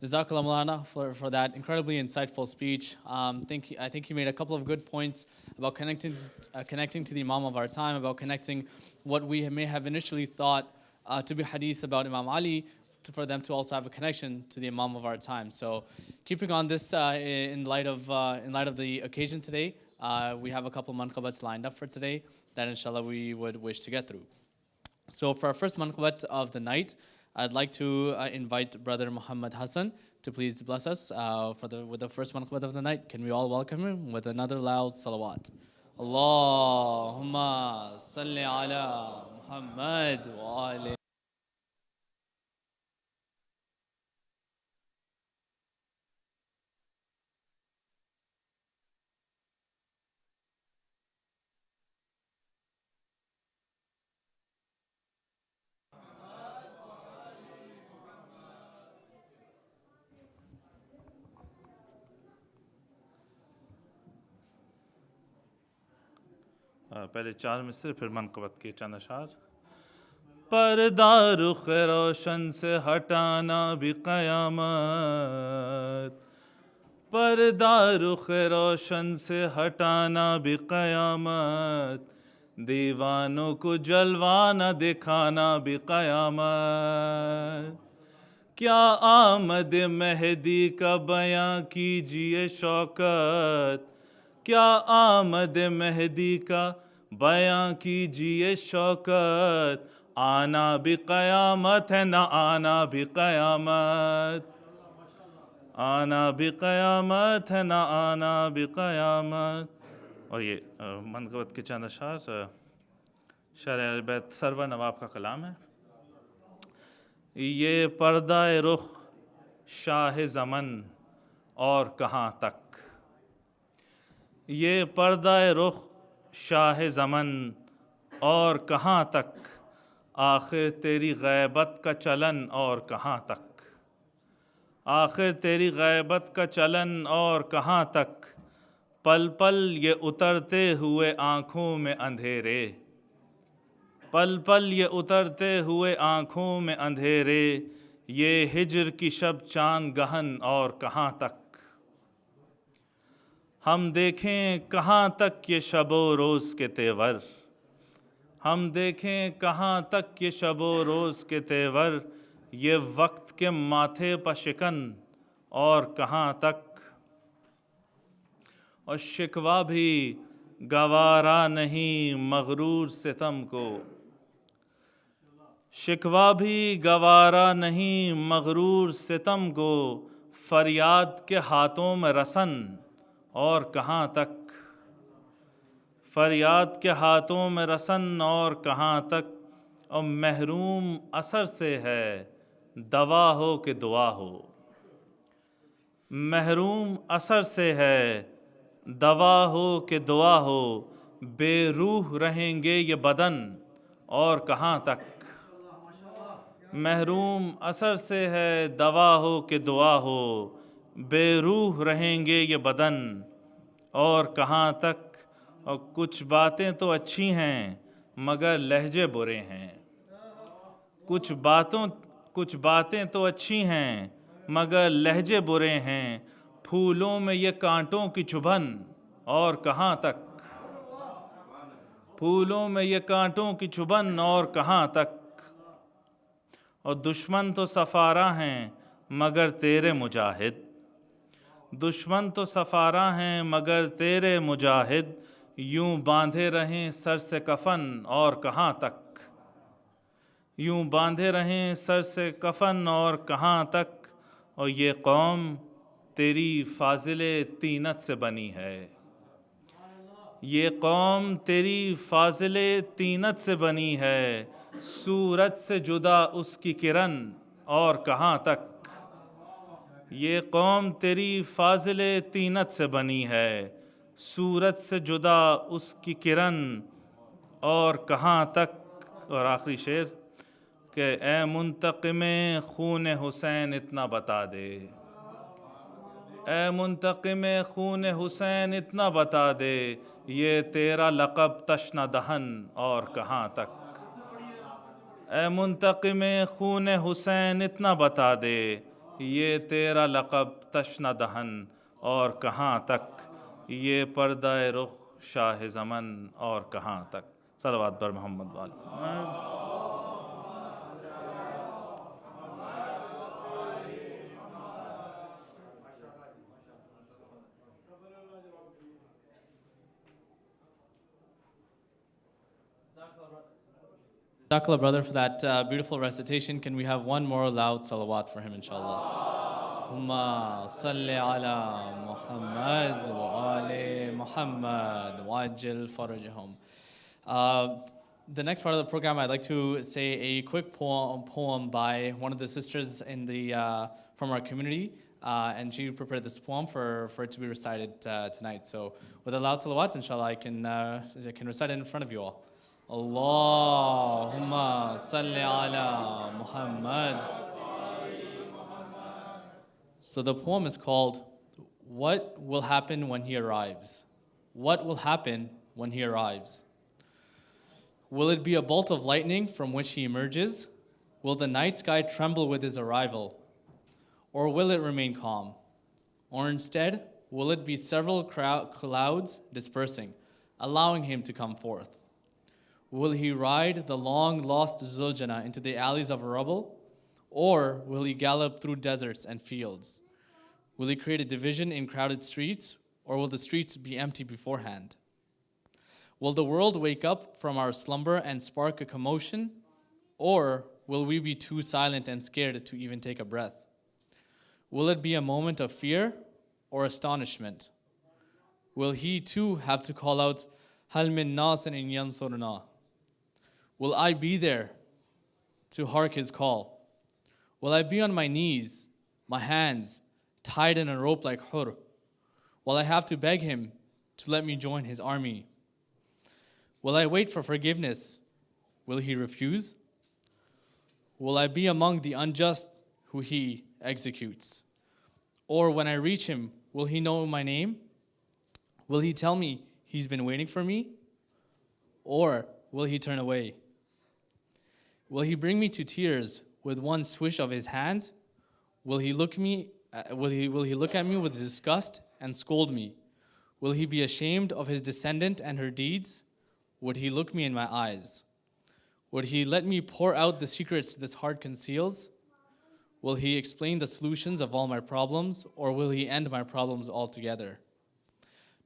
Jazakallah Maulana for that incredibly insightful speech. I think you made a couple of good points about connecting to the Imam of our time, about connecting what we may have initially thought to be hadith about Imam Ali, for them to also have a connection to the Imam of our time. So, keeping on this in light of the occasion today, we have a couple manqabats lined up for today that inshallah we would wish to get through. So for our first manqabat of the night, I'd like to invite Brother Muhammad Hassan to please bless us with the first manqabat of the night. Can we all welcome him with another loud salawat? Allahumma salli ala Muhammad wa ali. पहले चार मिसरे फिर मनक़बत के चंद अशार. पर्दा रुख़ रोशन से हटाना भी क़यामत, پردہ رخ روشن سے ہٹانا بھی قیامت، دیوانوں کو جلوانہ دکھانا بھی قیامت۔ کیا آمد مہدی کا بیاں کیجئے شوکت، کیا آمد مہدی کا بیاں کیجئے شوکت، آنا بھی قیامت ہے نہ آنا بھی قیامت، آنا بھی قیامت ہے نہ آنا بھی قیامت۔ اور یہ منقبت کے چند اشعار شاعر اہل بیت سرور نواب کا کلام ہے۔ یہ پردہ رخ شاہ زمن اور کہاں تک، یہ پردہ رخ شاہ زمن اور کہاں تک، آخر تیری غیبت کا چلن اور کہاں تک، آخر تیری غیبت کا چلن اور کہاں تک، پل پل یہ اترتے ہوئے آنکھوں میں اندھیرے، پل پل یہ اترتے ہوئے آنکھوں میں اندھیرے، یہ ہجر کی شب چاند گہن اور کہاں تک، ہم دیکھیں کہاں تک یہ شب و روز کے تیور، ہم دیکھیں کہاں تک یہ شب و روز کے تیور، یہ وقت کے ماتھے پہ شکن اور کہاں تک، اور شکوہ بھی گوارا نہیں مغرور ستم کو، شکوہ بھی گوارا نہیں مغرور ستم کو، فریاد کے ہاتھوں میں رسن اور کہاں تک، فریاد کے ہاتھوں میں رسن اور کہاں تک، اور محروم اثر سے ہے دوا ہو کہ دعا ہو، محروم اثر سے ہے دوا ہو کہ دعا ہو، بے روح رہیں گے یہ بدن اور کہاں تک، محروم اثر سے ہے دوا ہو کہ دعا ہو، بے روح رہیں گے یہ بدن اور کہاں تک، اور کچھ باتیں تو اچھی ہیں مگر لہجے برے ہیں، کچھ باتیں تو اچھی ہیں مگر لہجے برے ہیں، پھولوں میں یہ کانٹوں کی چبھن اور کہاں تک، پھولوں میں یہ کانٹوں کی چبھن اور کہاں تک، اور دشمن تو سفارا ہیں مگر تیرے مجاہد، دشمن تو سفارا ہیں مگر تیرے مجاہد، یوں باندھے رہیں سر سے کفن اور کہاں تک، یوں باندھے رہیں سر سے کفن اور کہاں تک، اور یہ قوم تیری فاضل طینت سے بنی ہے، یہ قوم تیری فاضل طینت سے بنی ہے، سورج سے جدا اس کی کرن اور کہاں تک، یہ قوم تیری فاضل طینت سے بنی ہے، سورج سے جدا اس کی کرن اور کہاں تک۔ اور آخری شعر کہ اے منتقم خون حسین اتنا بتا دے، اے منتقم خون حسین اتنا بتا دے، یہ تیرا لقب تشنہ دہن اور کہاں تک، اے منتقم خون حسین اتنا بتا دے، یہ تیرا لقب تشنہ دہن اور کہاں تک، یہ پردہ رخ شاہ زمن اور کہاں تک۔ صلوات بر محمد وآل محمد۔ Jazakallah, brother, for that beautiful recitation. Can we have one more loud salawat for him, inshallah? Allahumma salli ala Muhammad wa ali Muhammad wa ajil farajahum. The next part of the program, I'd like to say a quick poem by one of the sisters in the from our community, and she prepared this poem for it to be recited tonight. So, with a loud salawat, inshallah, I can recite it in front of you all. Allahumma salli ala Muhammad. So the poem is called, What Will Happen When He Arrives? What will happen when he arrives? Will it be a bolt of lightning from which he emerges? Will the night sky tremble with his arrival? Or will it remain calm? Or instead, will it be several clouds dispersing, allowing him to come forth? Will he ride the long-lost Zuljana into the alleys of rubble? Or will he gallop through deserts and fields? Will he create a division in crowded streets, or will the streets be empty beforehand? Will the world wake up from our slumber and spark a commotion, or will we be too silent and scared to even take a breath? Will it be a moment of fear or astonishment? Will he too have to call out, Hal min nasirin yansurna? Will I be there to hark his call? Will I be on my knees, my hands tied in a rope like Hur? Will I have to beg him to let me join his army? Will I wait for forgiveness? Will he refuse? Will I be among the unjust who he executes? Or when I reach him, will he know my name? Will he tell me he's been waiting for me? Or will he turn away? Will he bring me to tears with one swish of his hand? Will he look at me with disgust and scold me? Will he be ashamed of his descendant and her deeds? Would he look me in my eyes? Would he let me pour out the secrets this heart conceals? Will he explain the solutions of all my problems, or will he end my problems altogether?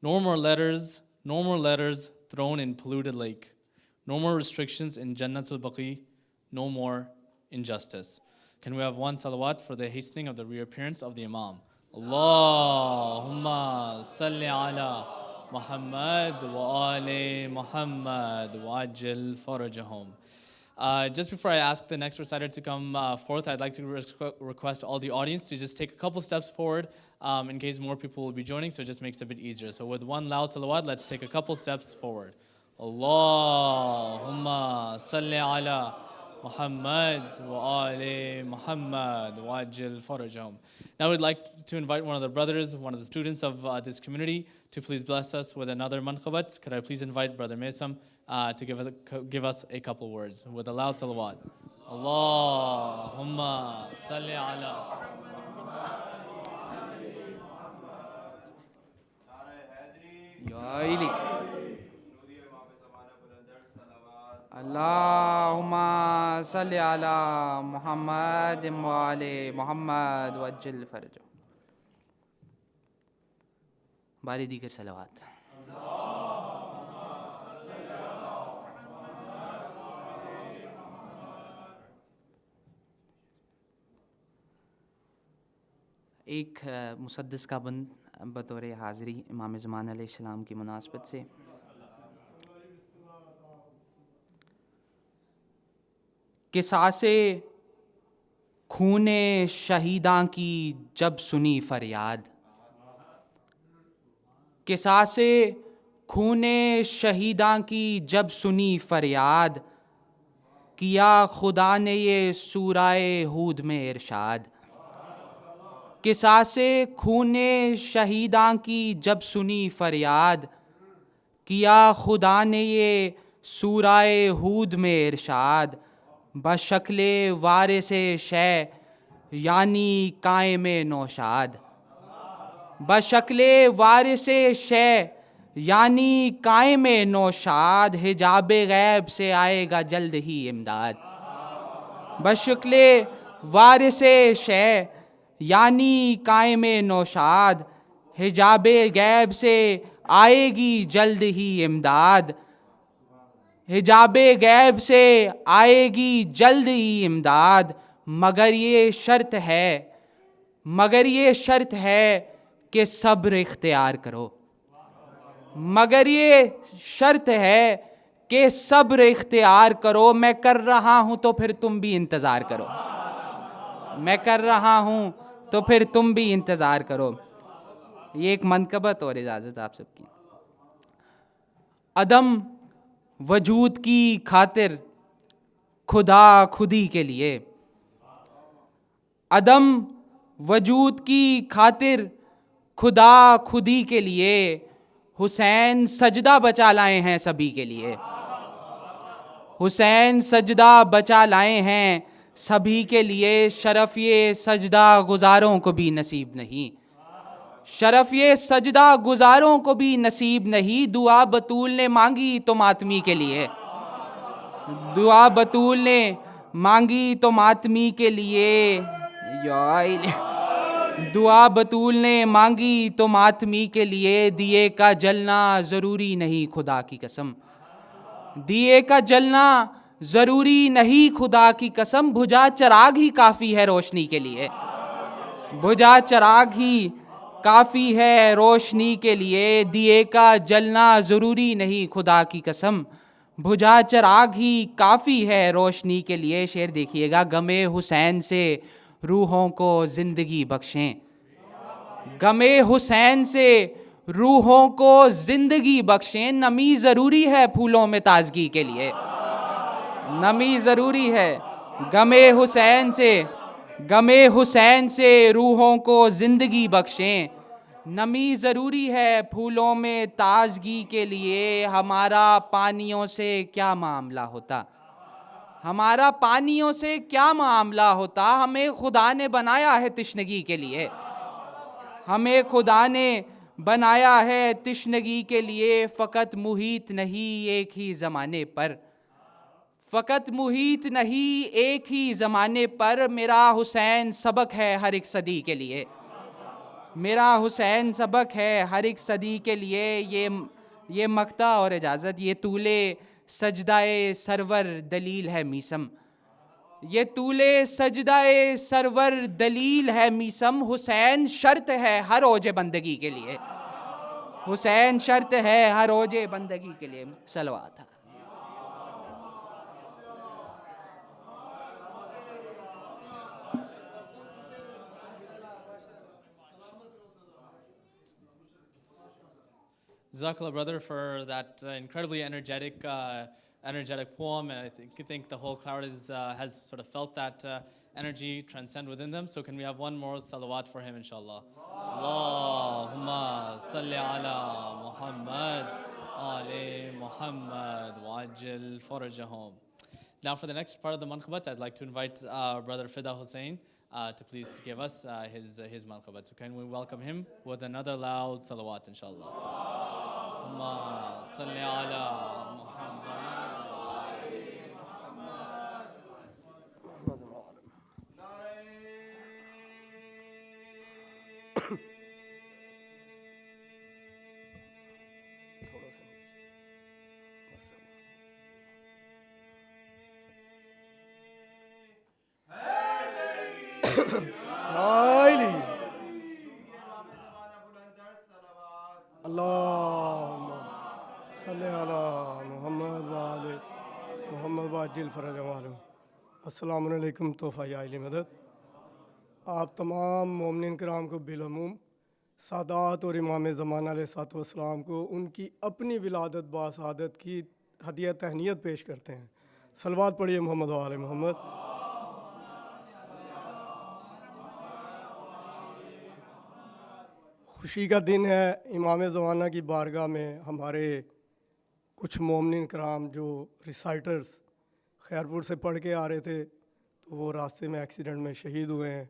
No more letters thrown in polluted lake. No more restrictions in Jannatul Baqi. No more injustice. Can we have one salawat for the hastening of the reappearance of the Imam? Allahumma salli ala Muhammad wa ali Muhammad wa ajil farajahum. Just before I ask the next reciter to come forth, I'd like to request all the audience to just take a couple steps forward in case more people will be joining, so it just makes it a bit easier. So with one loud salawat, let's take a couple steps forward. Allahumma salli ala Muhammad wa ali Muhammad wa ajil farajahum. Now we'd like to invite one of the brothers, one of the students of this community, to please bless us with another manqabat. Could I please invite Brother Mesam to give us a couple words with a loud salawat. Allahumma salli ala. Allahumma salli ala Muhammad wa ali Muhammad wa ajil farajahum. باری دیگر صلوات. ایک مسدس کا بند بطور حاضری امام زمان علیہ السلام کی مناسبت سے قصاص خون شہیداں کی جب سنی فریاد، قصاص خون شہیداں کی جب سنی فریاد، کیا خدا نے یہ سورہ ہود میں ارشاد. قصاص خون شہیداں کی جب سنی فریاد، کیا خدا نے یہ سورہ ہود میں ارشاد. بشکل وارث شے یعنی قائم نوشاد، بشکل وارث شے یعنی قائم نوشاد، حجاب غیب سے آئے گا جلد ہی امداد. بشکل وارث شے یعنی قائم نوشاد، حجاب غیب سے آئے گی جلد ہی امداد. حجاب غیب سے آئے گی جلد ہی امداد. مگر یہ شرط ہے کہ صبر اختیار کرو. مگر یہ شرط ہے کہ صبر اختیار کرو. میں کر رہا ہوں تو پھر تم بھی انتظار کرو. میں کر رہا ہوں تو پھر تم بھی انتظار کرو. یہ ایک منقبت اور اجازت آپ سب کی. عدم وجود کی خاطر خدا خودی کے لیے، عدم وجود کی خاطر خدا خودی کے لیے، حسین سجدہ بچا لائے ہیں سبھی کے لیے. حسین سجدہ بچا لائے ہیں سبھی کے لیے. شرف یہ سجدہ گزاروں کو بھی نصیب نہیں. شرف یہ سجدہ گزاروں کو بھی نصیب نہیں، دعا بطول نے مانگی تو ماتمی کے لیے، دعا بطول نے مانگی تو ماتمی کے لیے، دعا بطول نے مانگی تو ماتمی کے لیے، دیے کا جلنا ضروری نہیں خدا کی قسم، دیے کا جلنا ضروری نہیں خدا کی قسم، بجھا چراغ ہی کافی ہے روشنی کے لیے، بجھا چراغ ہی کافی ہے روشنی کے لیے، دیے کا جلنا ضروری نہیں خدا کی قسم، بجھا چراغ ہی کافی ہے روشنی کے لیے۔ شعر دیکھیے گا، غم حسین سے روحوں کو زندگی بخشیں، غم حسین سے روحوں کو زندگی بخشیں، نمی ضروری ہے پھولوں میں تازگی کے لیے، نمی ضروری ہے، غم حسین سے، غم حسین سے روحوں کو زندگی بخشیں، نمی ضروری ہے پھولوں میں تازگی کے لیے، ہمارا پانیوں سے کیا معاملہ ہوتا، ہمارا پانیوں سے کیا معاملہ ہوتا، ہمیں خدا نے بنایا ہے تشنگی کے لیے، ہمیں خدا نے بنایا ہے تشنگی کے لیے، فقط محیط نہیں ایک ہی زمانے پر، فقط محیط نہیں ایک ہی زمانے پر، میرا حسین سبق ہے ہر ایک صدی کے لیے، میرا حسین سبق ہے ہر ایک صدی کے لیے۔ یہ مقطع اور اجازت، یہ طول سجدہ سرور دلیل ہے میسم، یہ طول سجدہ سرور دلیل ہے میسم، حسین شرط ہے ہر اوج بندگی کے لیے، حسین شرط ہے ہر اوج بندگی کے لیے۔ صلوات ہے۔ Jazakallah, brother, for that incredibly energetic poem, and I think the whole crowd has sort of felt that energy transcend within them. So can we have one more salawat for him, inshallah? Allahumma salli ala Muhammad, ali Muhammad, wajil farajahum. Now for the next part of the manqabat, I'd like to invite Brother Fida Hussain to please give us his manqabat. So can we welcome him with another loud salawat, inshallah? اللهم صل على اللهم صل علی محمد وعلی محمد وعجل فرجهم۔ السلام علیکم۔ تحفہ علی مدد، آپ تمام مومنین کرام کو بالعموم، سادات اور امام زمانہ علیہ الصلوۃ والسلام کو ان کی اپنی ولادت باسعادت کی ہدیہ تہنیت پیش کرتے ہیں۔ صلوات پڑھیے محمد وعلی محمد۔ خوشی کا دن ہے، امام زمانہ کی بارگاہ میں ہمارے کچھ مومنین کرام جو ریسائٹرز خیرپور سے پڑھ کے آ رہے تھے تو وہ راستے میں ایکسیڈنٹ میں شہید ہوئے ہیں۔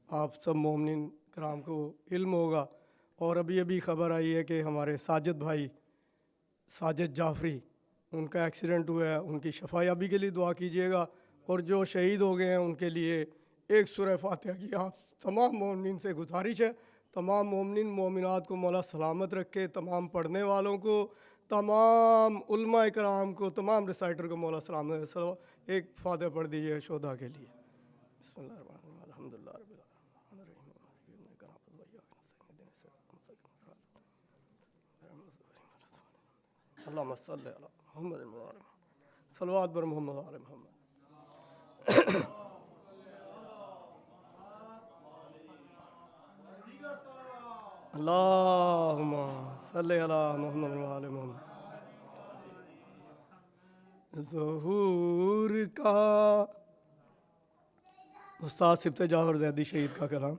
آپ سب مومنین کرام کو علم ہوگا، اور ابھی خبر آئی ہے کہ ہمارے ساجد بھائی ساجد جعفری، ان کا ایکسیڈنٹ ہوا ہے، ان کی شفا یابی کے لیے دعا کیجیے گا، اور جو شہید ہو گئے ہیں ان کے لیے ایک سورہ فاتحہ کی آپ تمام مومنین سے گزارش ہے۔ تمام مومنین مومنات کو مولا سلامت رکھے، تمام پڑھنے والوں کو، تمام علماء کرام کو، تمام ریسائٹر کو مولا سلامت رکھے۔ ایک فاتحہ پڑھ دیجیے شہداء کے لیے۔ بسم اللہ الرحمن الرحیم، الحمدللہ رب العالمین، اللہم صلی علی محمد، صلوات بر محمد علی محمد۔ اللہم صلی علی محمد وعلی محمد۔ ظہور کا، استاد سبت جعفر زیدی شہید کا کلام۔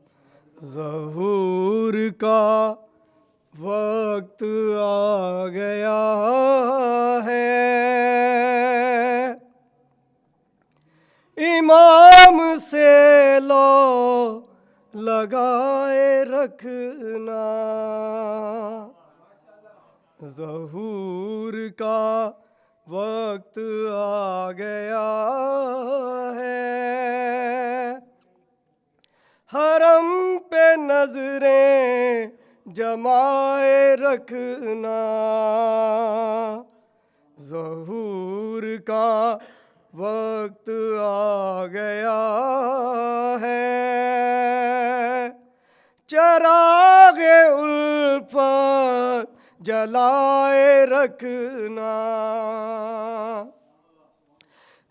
ظہور کا وقت آ گیا ہے، امام سے لو لگائے رکھنا، ظہور کا وقت آ گیا ہے، حرم پہ نظریں جمائے رکھنا، ظہور کا وقت آ گیا ہے، چراغ الفت جلائے رکھنا،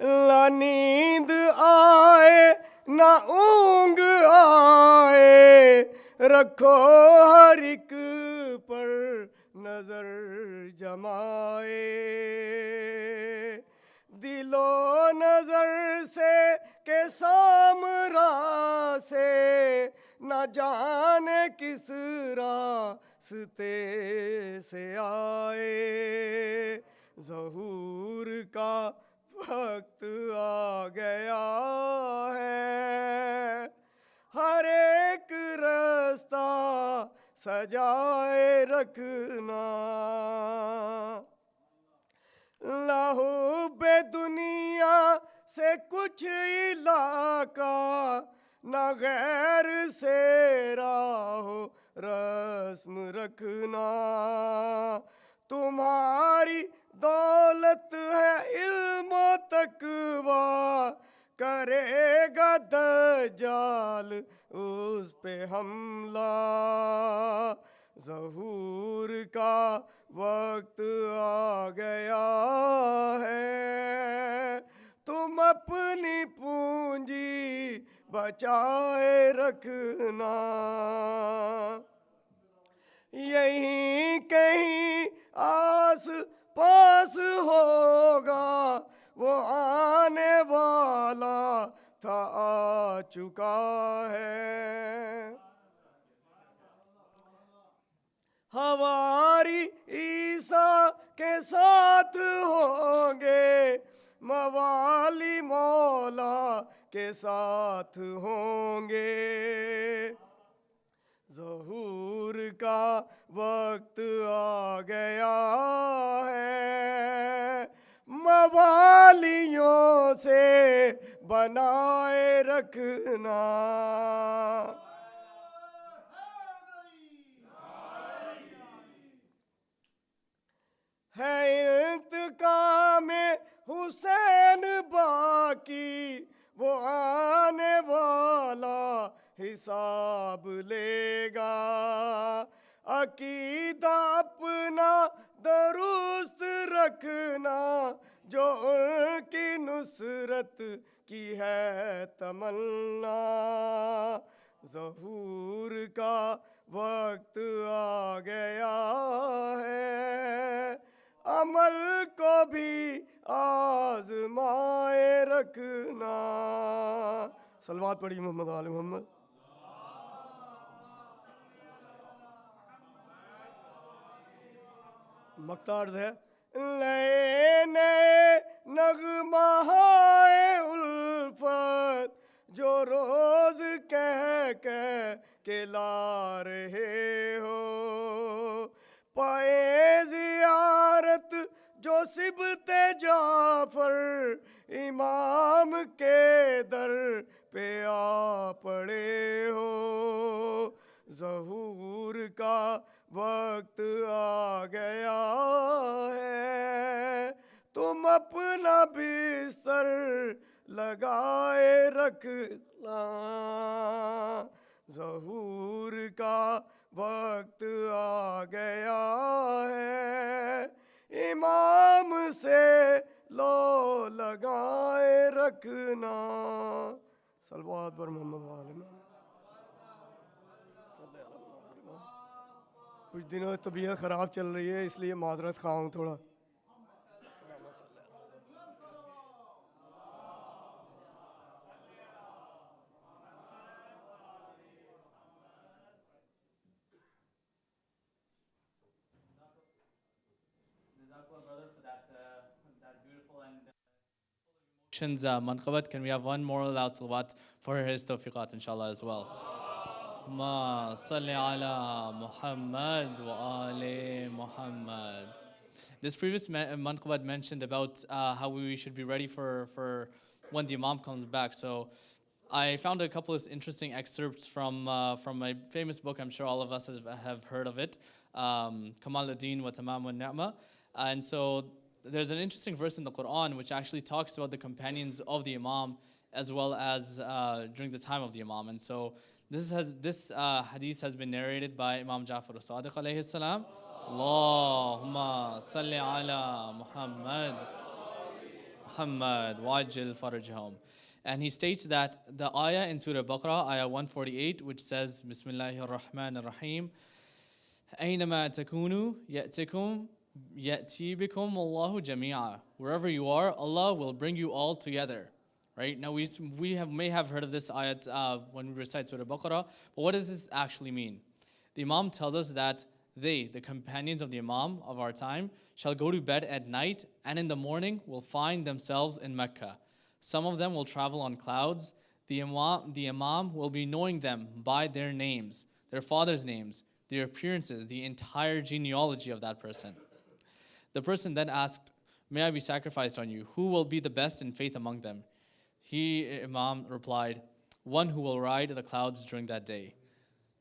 نہ نیند آئے نہ اونگ آئے، رکھو ہر ایک پر نظر جمائے، دل و نظر سے کہ سامراں سے نہ جانے کس راستے سے آئے، ظہور کا وقت آ گیا ہے، ہر ایک رستہ سجائے رکھنا، نہ حب دنیا سے کچھ علاقہ، نہ غیر سے راہ و رسم رکھنا، تمہاری دولت ہے علم و تقویٰ، کرے گا دجال اس پہ حملہ، ظہور کا وقت آ گیا ہے، تم اپنی پونجی بچائے رکھنا، یہیں کہیں آس پاس ہوگا وہ آنے والا تھا، آ چکا ہے، ہواری عیسیٰ کے ساتھ ہوں گے، موالی مولا کے ساتھ ہوں گے، ظہور کا وقت آ گیا ہے، موالیوں سے بنائے رکھنا، ہے انتقام حسین باقی، وہ آنے والا حساب لے گا، عقیدہ اپنا درست رکھنا، جو ان کی نصرت کی ہے تمنا، ظہور کا وقت آ گیا ہے، عمل کو بھی آزمائے رکھنا، صلوات پڑھی محمد آل محمد۔ مقطع عرض ہے، نئے نئے نغمہائے الفت جو روز کہہ کے لا رہے ہو، پائے زیارت جو سبت جعفر امام کے در پہ آ پڑے ہو، ظہور کا وقت آ گیا ہے، تم اپنا بستر لگائے رکھنا، ظہور کا وقت آ گیا ہے، امام سے لو لگائے رکھنا، صلوات پر محمد وآل محمد۔ کچھ دنوں سے طبیعت خراب چل رہی ہے، اس لیے معذرت خواہ ہوں تھوڑا۔ Manqabat, can we have one more loud salawat for his tawfiqat inshallah as well? Allahumma salli ala Muhammad wa ali Muhammad. This previous manqabat mentioned about how we should be ready for when the Imam comes back. So I found a couple of interesting excerpts from my famous book. I'm sure all of us have heard of it, Kamal ad-Din wa Tamam wa Ni'ma. And so there's an interesting verse in the Quran which actually talks about the companions of the Imam as well as during the time of the Imam. And so this hadith has been narrated by Imam Ja'far as-Sadiq alayhi salam. Allahumma salli ala Muhammad wajil farajhum. And he states that the ayah in Surah Baqarah, ayah 148, which says, Bismillahir Rahmanir Rahim, Aynama takunu ya'tikum ya'ti bikum Allahu jami'a. Wherever you are, Allah will bring you all together. Right? Now we may have heard of this ayat when we recite Surah Baqarah, but what does this actually mean? The Imam tells us that they, the companions of the Imam of our time, shall go to bed at night and in the morning will find themselves in Mecca. Some of them will travel on clouds. The Imam will be knowing them by their names, their father's names, their appearances, the entire genealogy of that person. The person then asked, may I be sacrificed on you? Who will be the best in faith among them? He, Imam, replied, one who will ride the clouds during that day.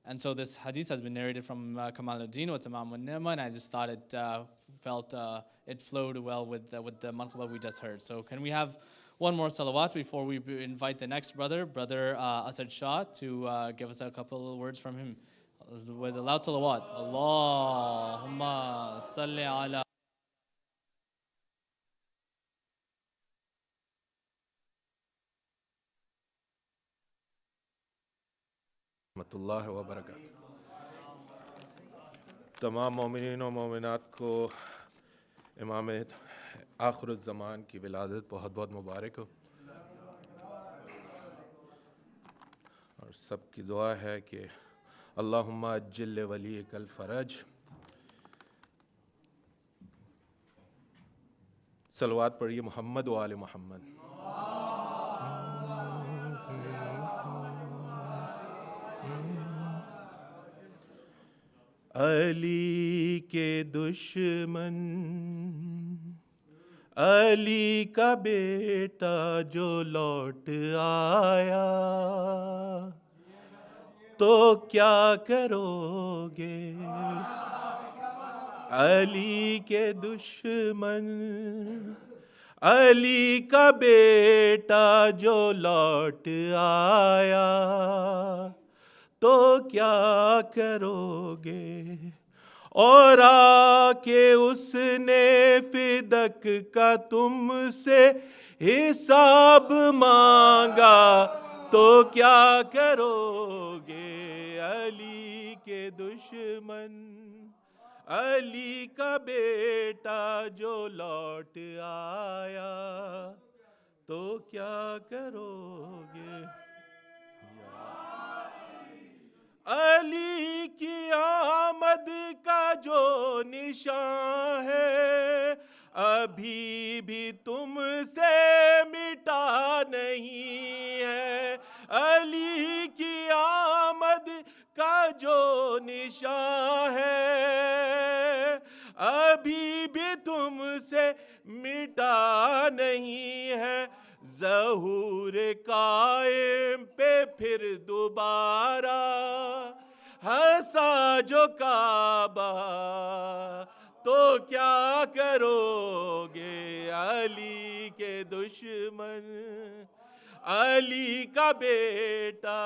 And so this hadith has been narrated from Kamal ad-Din wa Tamam wa Ni'ma, and I just thought it it flowed well with the manqaba we just heard. So can we have one more salawat before we invite the next brother Asad Shah, to give us a couple of words from him with a loud salawat. Allahumma salli ala رحمۃ اللہ وبرکاتہ. تمام مومنین و مومنات کو امام آخر الزمان کی ولادت بہت بہت مبارک ہو، اور سب کی دعا ہے کہ اللہم اجل ولیک الفرج. صلوات پڑھیے محمد و آل محمد. علی کے دشمن، علی کا بیٹا جو لوٹ آیا تو کیا کرو گے؟ علی کے دشمن، علی کا بیٹا جو لوٹ آیا تو کیا کرو گے؟ اور آ کے اس نے فدک کا تم سے حساب مانگا تو کیا کرو گے؟ علی کے دشمن، علی کا بیٹا جو لوٹ آیا تو کیا کرو گے؟ علی کی آمد کا جو نشان ہے ابھی بھی تم سے مٹا نہیں ہے. علی کی آمد کا جو نشان ہے ابھی بھی تم سے مٹا نہیں ہے. ظہور قائم پہ پھر دوبارہ ہنسا جو کعبہ تو کیا کرو گے؟ علی کے دشمن، علی کا بیٹا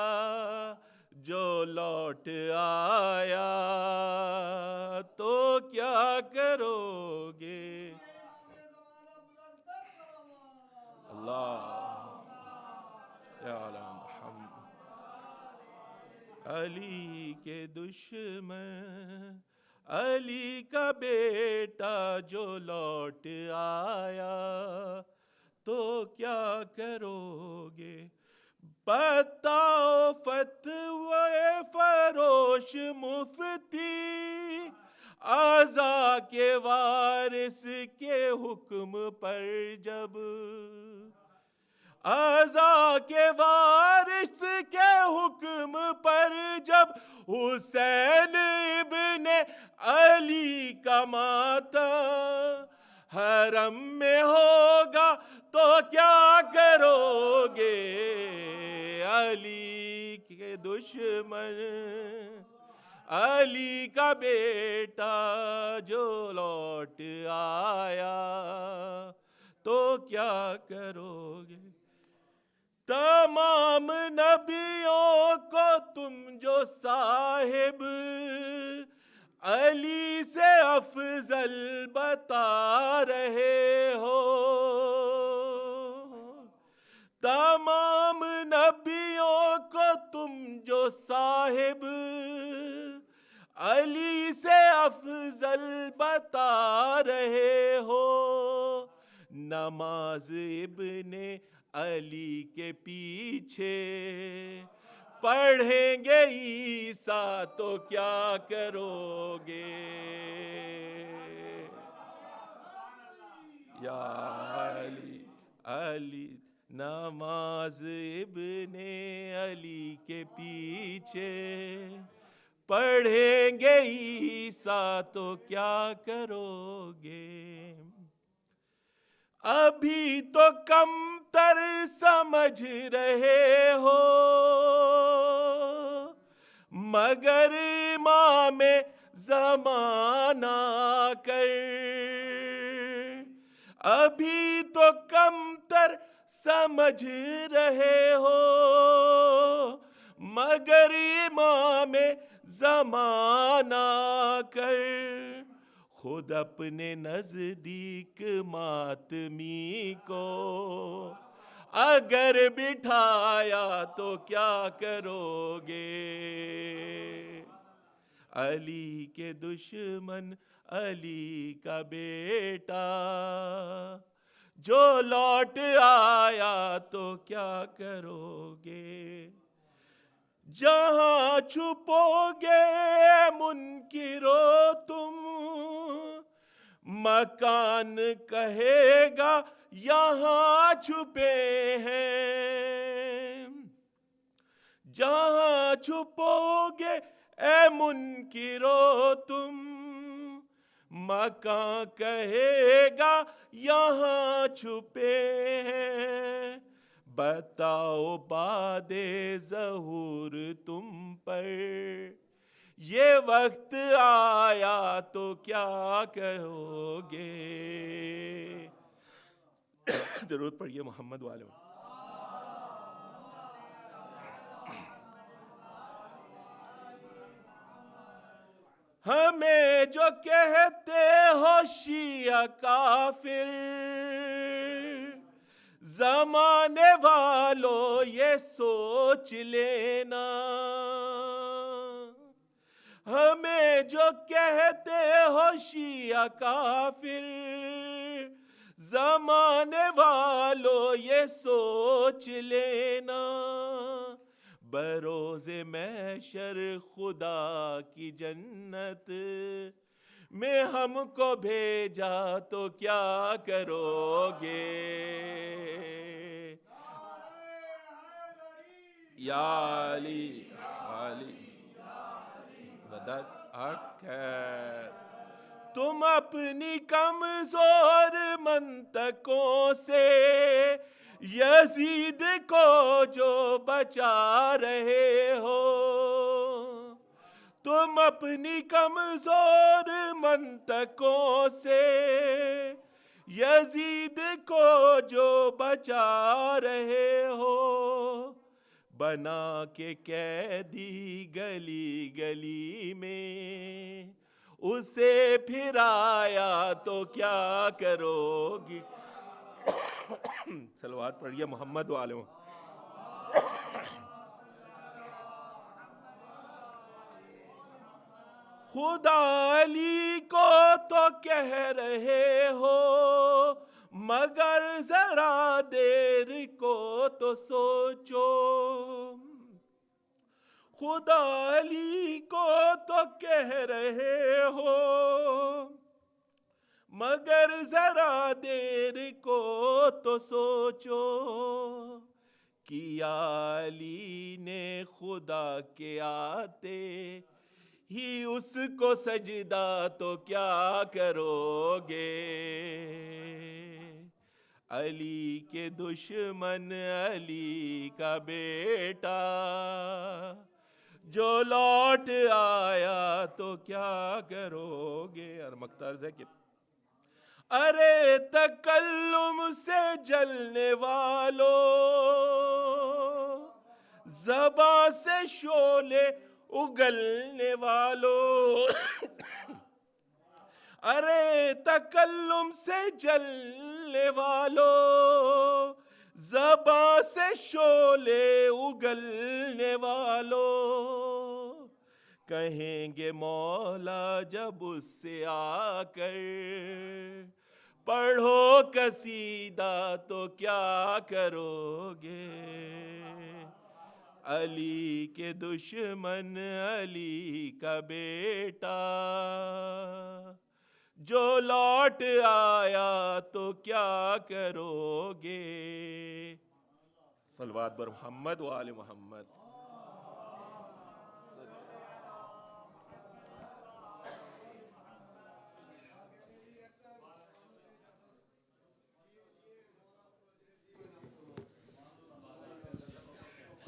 جو لوٹ آیا تو کیا کرو گے؟ اللہ یا محمد. علی کے دشمن، علی کا بیٹا جو لوٹ آیا تو کیا کرو گے؟ بتاؤ فتوی فروش مفتی آزا کے وارث کے حکم پر جب آزا کے وارث کے حکم پر جب حسین ابن علی کا ماتم حرم میں ہوگا تو کیا کرو گے علی کے دشمن علی کا بیٹا جو لوٹ آیا تو کیا کرو گے تمام نبیوں کو تم جو صاحب علی سے افضل بتا رہے ہو تمام نبیوں کو تم جو صاحب علی سے افضل بتا رہے ہو نماز ابن علی کے پیچھے پڑھیں گے عیسیٰ تو کیا کرو گے یا علی علی نماز ابن علی کے پیچھے پڑھیں گے عیسیٰ تو کیا کرو گے ابھی تو کم تر سمجھ رہے ہو مگر امام زمانہ کر ابھی تو کم تر سمجھ رہے ہو مگر امام زمانہ کر خود اپنے نزدیک ماتمی کو اگر بٹھایا تو کیا کرو گے علی کے دشمن علی کا بیٹا جو لوٹ آیا تو کیا کرو گے جہاں چھپو گے منکرو تم مکان کہے گا یہاں چھپے ہیں جہاں چھپو گے اے منکرو تم مکان کہے گا یہاں چھپے ہیں بتاؤ باد ظہور تم پر یہ وقت آیا تو کیا کرو گے درود پڑھیے محمد والے ہمیں جو کہتے ہو شیعہ کافر زمانے والو یہ سوچ لینا ہمیں جو کہتے ہو شیعہ کافر زمانے والو یہ سوچ لینا بروز محشر خدا کی جنت میں ہم کو بھیجا تو کیا کرو گے یا علی مدد اکھیر تم اپنی کمزور منطقوں سے یزید کو جو بچا رہے ہو تم اپنی کمزور منطقوں سے یزید کو جو بچا رہے ہو بنا کے قیدی گلی گلی میں اسے پھرایا تو کیا کرو گی صلوات پڑھیے محمد والوں خدا علی کو تو کہہ رہے ہو مگر ذرا دیر کو تو سوچو خدا علی کو تو کہہ رہے ہو مگر ذرا دیر کو تو سوچو کیا علی نے خدا کے آتے ہی اس کو سجدہ تو کیا کرو گے. علی کے دشمن علی کا بیٹا جو لوٹ آیا تو کیا کرو گے. اور مقترض ہے کہ ارے تکلم سے جلنے والو زباں سے شعلے اگلنے والو ارے تکلم سے جلنے والو زباں سے شعلے اگلنے والو کہیں گے مولا جب اس سے آ کر پڑھو قصیدہ تو کیا کرو گے. علی کے دشمن علی کا بیٹا جو لوٹ آیا تو کیا کرو گے. صلوات بر محمد و آل محمد.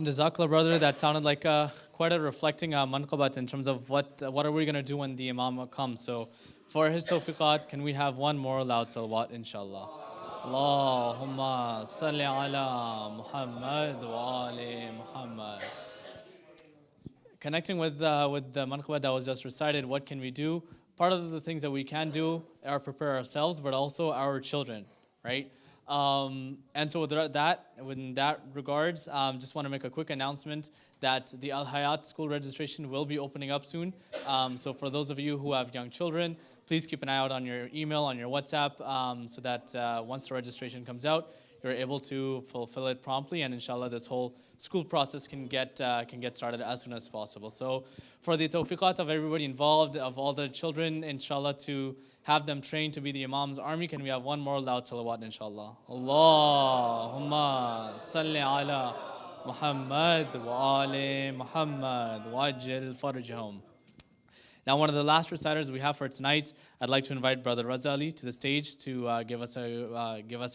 Jazakallah, brother. That sounded like quite a reflecting manqabat in terms of what are we going to do when the Imam comes. So for his tawfiqat, can we have one more loud salawat, inshallah? Allahumma salli ala Muhammad wa ali Muhammad. Connecting with the manqabat that was just recited, what can we do? Part of the things that we can do are prepare ourselves, but also our children, right? And so in that regards, just want to make a quick announcement that the Al Hayat school registration will be opening up soon. So for those of you who have young children, please keep an eye out on your email, on your WhatsApp, so that once the registration comes out, you're able to fulfill it promptly, and inshallah this whole school process can get started as soon as possible. So for the tawfiqat of everybody involved, of all the children, inshallah, to have them trained to be the Imam's army, can we have one more loud salawat, inshallah? Allahumma salli ala Muhammad wa ali Muhammad wajil farjahum. Now, one of the last reciters we have for tonight, I'd like to invite Brother Raza Ali to the stage to give us a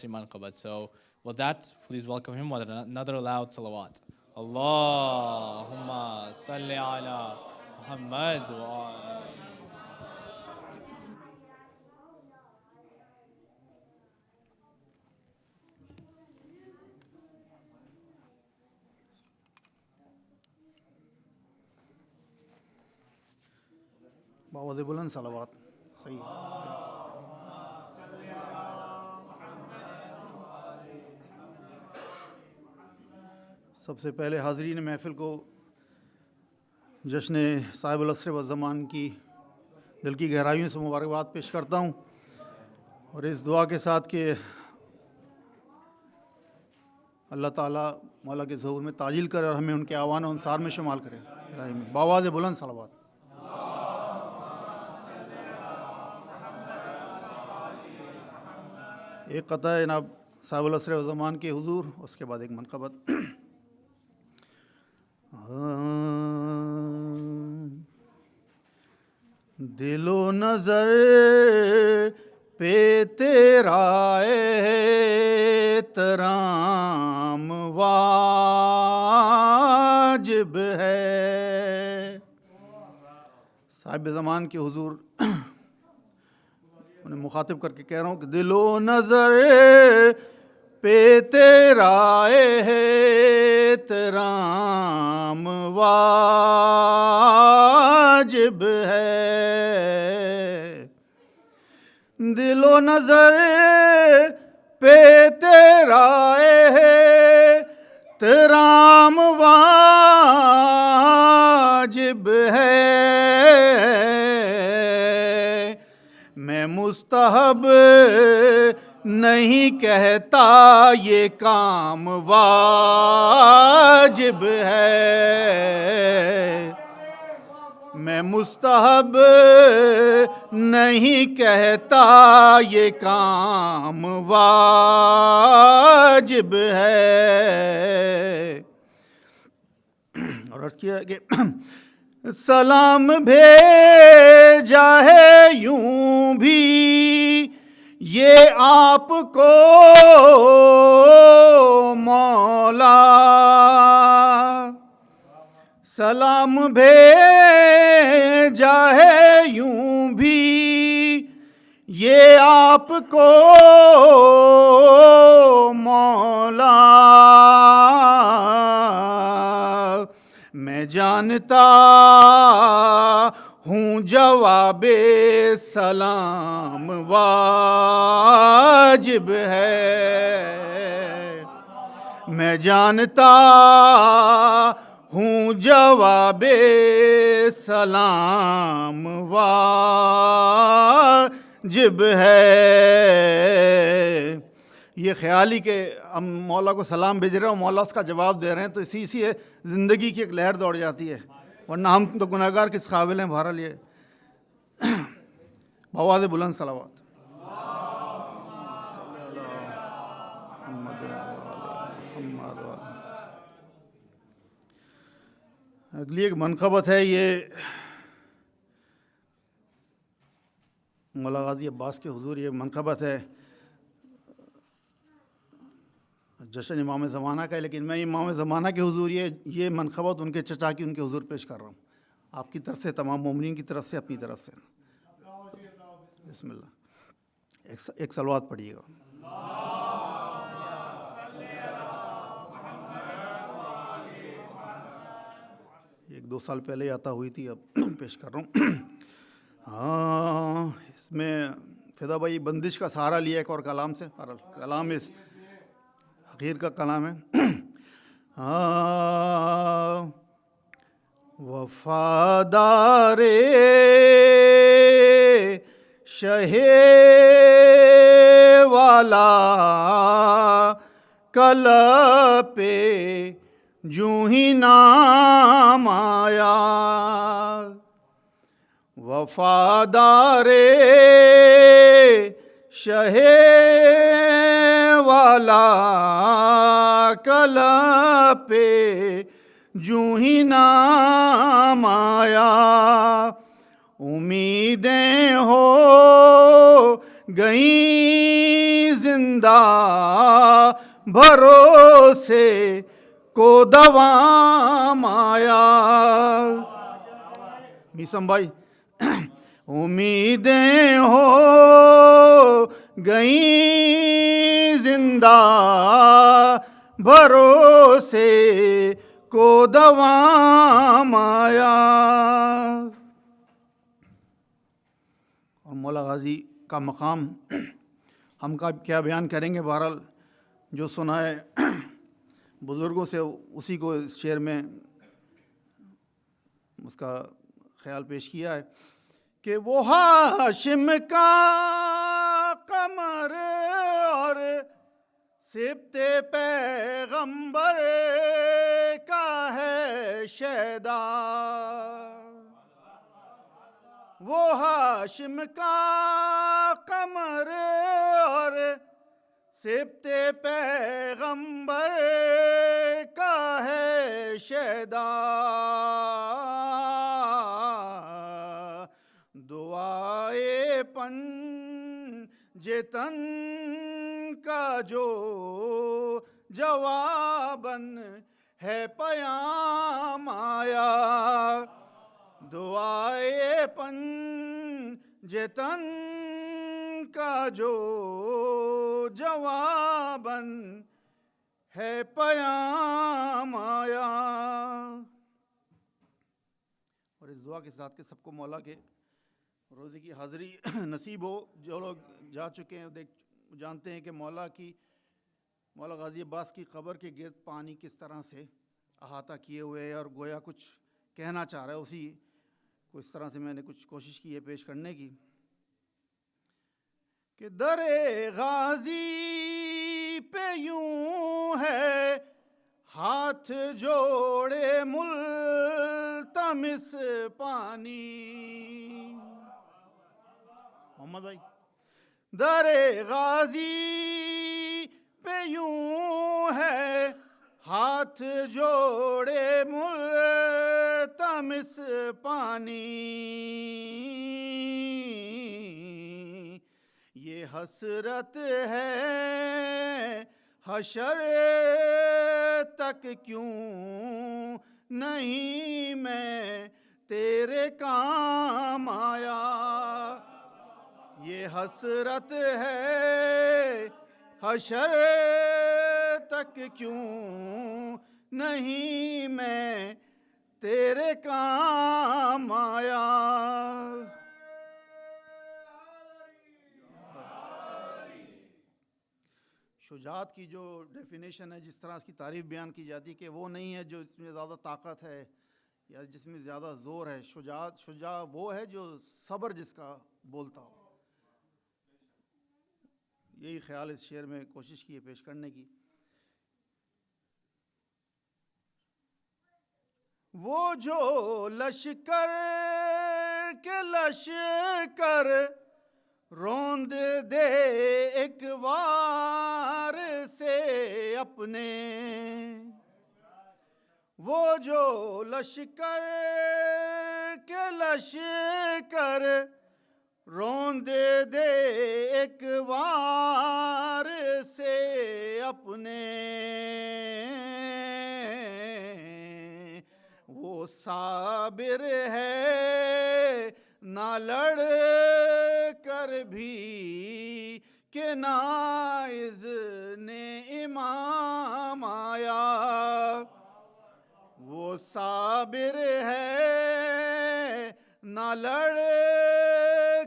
manqabat. So with that, please welcome him with another loud salawat. Allahumma salli ala Muhammad wa ali. باوض بلند صلوات. صحیح. سب سے پہلے حاضرین محفل کو جشن صاحب العصر والزمان کی دل کی گہرائیوں سے مبارکباد پیش کرتا ہوں، اور اس دعا کے ساتھ کہ اللہ تعالیٰ مولا کے ظہور میں تعجیل کرے اور ہمیں ان کے آوان و انصار میں شمال کرے. باواز بلند صلوات. ایک قطع ہے جناب صاحب العصر والزمان کے حضور، اس کے بعد ایک منقبت. دل و نظر پہ تیرا احترام واجب ہے. صاحب زمان کے حضور انہیں مخاطب کر کے کہہ رہا ہوں کہ دل و نظر پہ تیرا احترام واجب ہے. دل و نظر پہ تیرا احترام واجب ہے. میں مستحب نہیں کہتا یہ کام واجب ہے. میں مستحب نہیں کہتا یہ کام واجب ہے. اور عرض کیا کہ سلام بھیجا ہے یوں بھی یہ آپ کو مولا, سلام بھیجا ہے یوں بھی یہ آپ کو مولا, میں جانتا ہوں جواب سلام واجب ہے. میں جانتا ہوں جواب سلام واجب ہے. یہ خیال ہی کہ ہم مولا کو سلام بھیج رہے ہیں اور مولا اس کا جواب دے رہے ہیں, تو اسی سے زندگی کی ایک لہر دوڑ جاتی ہے, ورنہ ہم تو گناہگار کس قابل ہیں. بہرحال یہ بآواز بلند صلوات. اگلی ایک منقبت ہے, یہ مولا غازی عباس کے حضور یہ منقبت ہے. جشن امام زمانہ کا ہے, لیکن میں امام زمانہ کے حضور یہ منقبت ان کے چچا کی ان کے حضور پیش کر رہا ہوں, آپ کی طرف سے, تمام مومنین کی طرف سے, اپنی طرف سے. بسم اللہ. ایک صلوات پڑھیے گا. ایک دو سال پہلے عطا ہوئی تھی, اب پیش کر رہا ہوں. ہاں, اس میں فدا بھائی بندش کا سہارا لیا ایک اور کلام سے. کلام اس حقیر کا کلام ہے. ہاں, وفادار شہ والا کل پہ جوں ہی نام آیا, وفادار شہ والا کل پہ جوں ہی نام آیا, امیدیں ہو گئیں زندہ بھروسے کو دوام آیا. میسم بھائی, امیدیں ہو گئیں زندہ بھروسے کو دوام آیا. اور مولا غازی کا مقام ہم کا کیا بیان کریں گے. بہرحال جو سنا ہے بزرگوں سے, اسی کو اس شعر میں اس کا خیال پیش کیا ہے کہ وہ ہاشم کا قمر اور سبط پیغمبر کا ہے شیدا, وہ ہاشم کا قمر اور سبط پیغمبر کا ہے شیدا, دعائے پنجتن کا جو جواباً ہے پیام آیا, دعائے پنجتن کا جو جواباً ہے پیام آیا. اور اس دعا کے ساتھ کہ سب کو مولا کے روزے کی حاضری نصیب ہو. جو لوگ جا چکے ہیں جانتے ہیں کہ مولا غازی عباس کی قبر کے گرد پانی کس طرح سے احاطہ کیے ہوئے ہے, اور گویا کچھ کہنا چاہ رہا ہے, اسی کو اس طرح سے میں نے کچھ کوشش کی ہے پیش کرنے کی کہ در غازی پہ یوں ہے ہاتھ جوڑے ملتمس تمس پانی. محمد بھائی. در غازی پہ یوں ہے ہاتھ جوڑے ملتمس پانی. یہ حسرت ہے حشر تک کیوں نہیں میں تیرے کام آیا. یہ حسرت ہے حشر تک کیوں نہیں میں تیرے کام آیا. شجاعت کی جو ڈیفینیشن ہے، جس طرح اس کی تعریف بیان کی جاتی ہے کہ وہ نہیں ہے جو اس میں زیادہ طاقت ہے یا جس میں زیادہ زور ہے. شجاع وہ ہے جو صبر جس کا بولتا ہو. یہی خیال اس شعر میں کوشش کی ہے پیش کرنے کی. وہ جو لشکر کے لشکر روند دے ایک وار سے اپنے. وہ جو لشکر کے لشکر روند دے ایک وار سے اپنے. وہ صابر ہے نہ لڑ کر بھی کہ نائز نے امام آیا. وہ صابر ہے نہ لڑ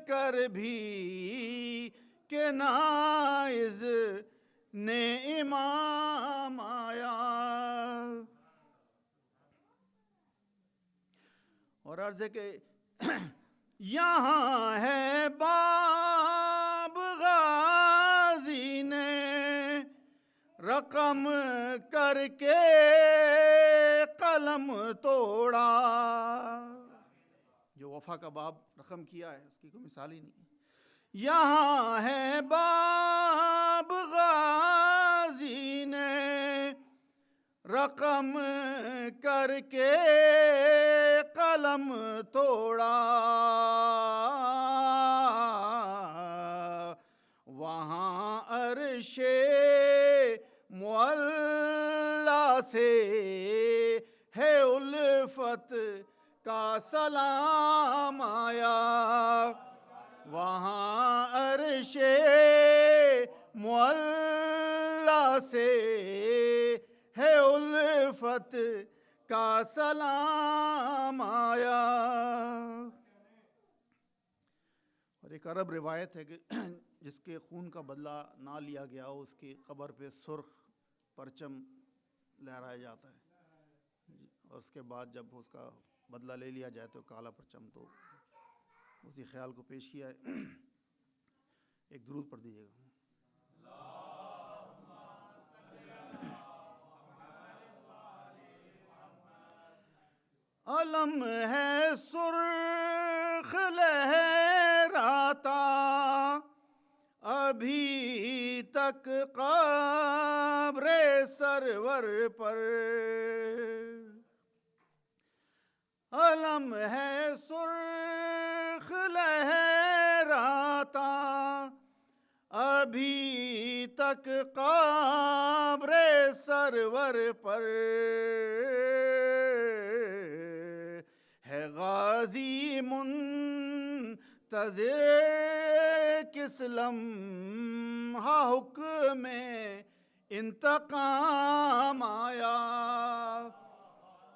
کر بھی کہ نائز نے امام آیا. اور عرض ہے کہ یہاں ہے باب غازی نے رقم کر کے قلم توڑا. جو وفا کا باب رقم کیا ہے اس کی کوئی مثال ہی نہیں. یہاں ہے باب غازی نے رقم کر کے قلم توڑا. وہاں عرش معلا سے ہے الفت کا سلام آیا. وہاں عرش معلا سے ہے الفت کا سلام آیا. اور ایک عرب روایت ہے کہ جس کے خون کا بدلہ نہ لیا گیا ہو اس کی قبر پہ سرخ پرچم لہرایا جاتا ہے، اور اس کے بعد جب اس کا بدلہ لے لیا جائے تو کالا پرچم. تو اسی خیال کو پیش کیا ہے. ایک درود پڑھ دیجیے گا. علم ہے سرخ لہراتا ابھی تک قبر سرور پر. علم ہے سرخ لہراتا ابھی تک قبر سرور پر. ہے غازی منتظر کس لمحہ حکم انتقام آیا.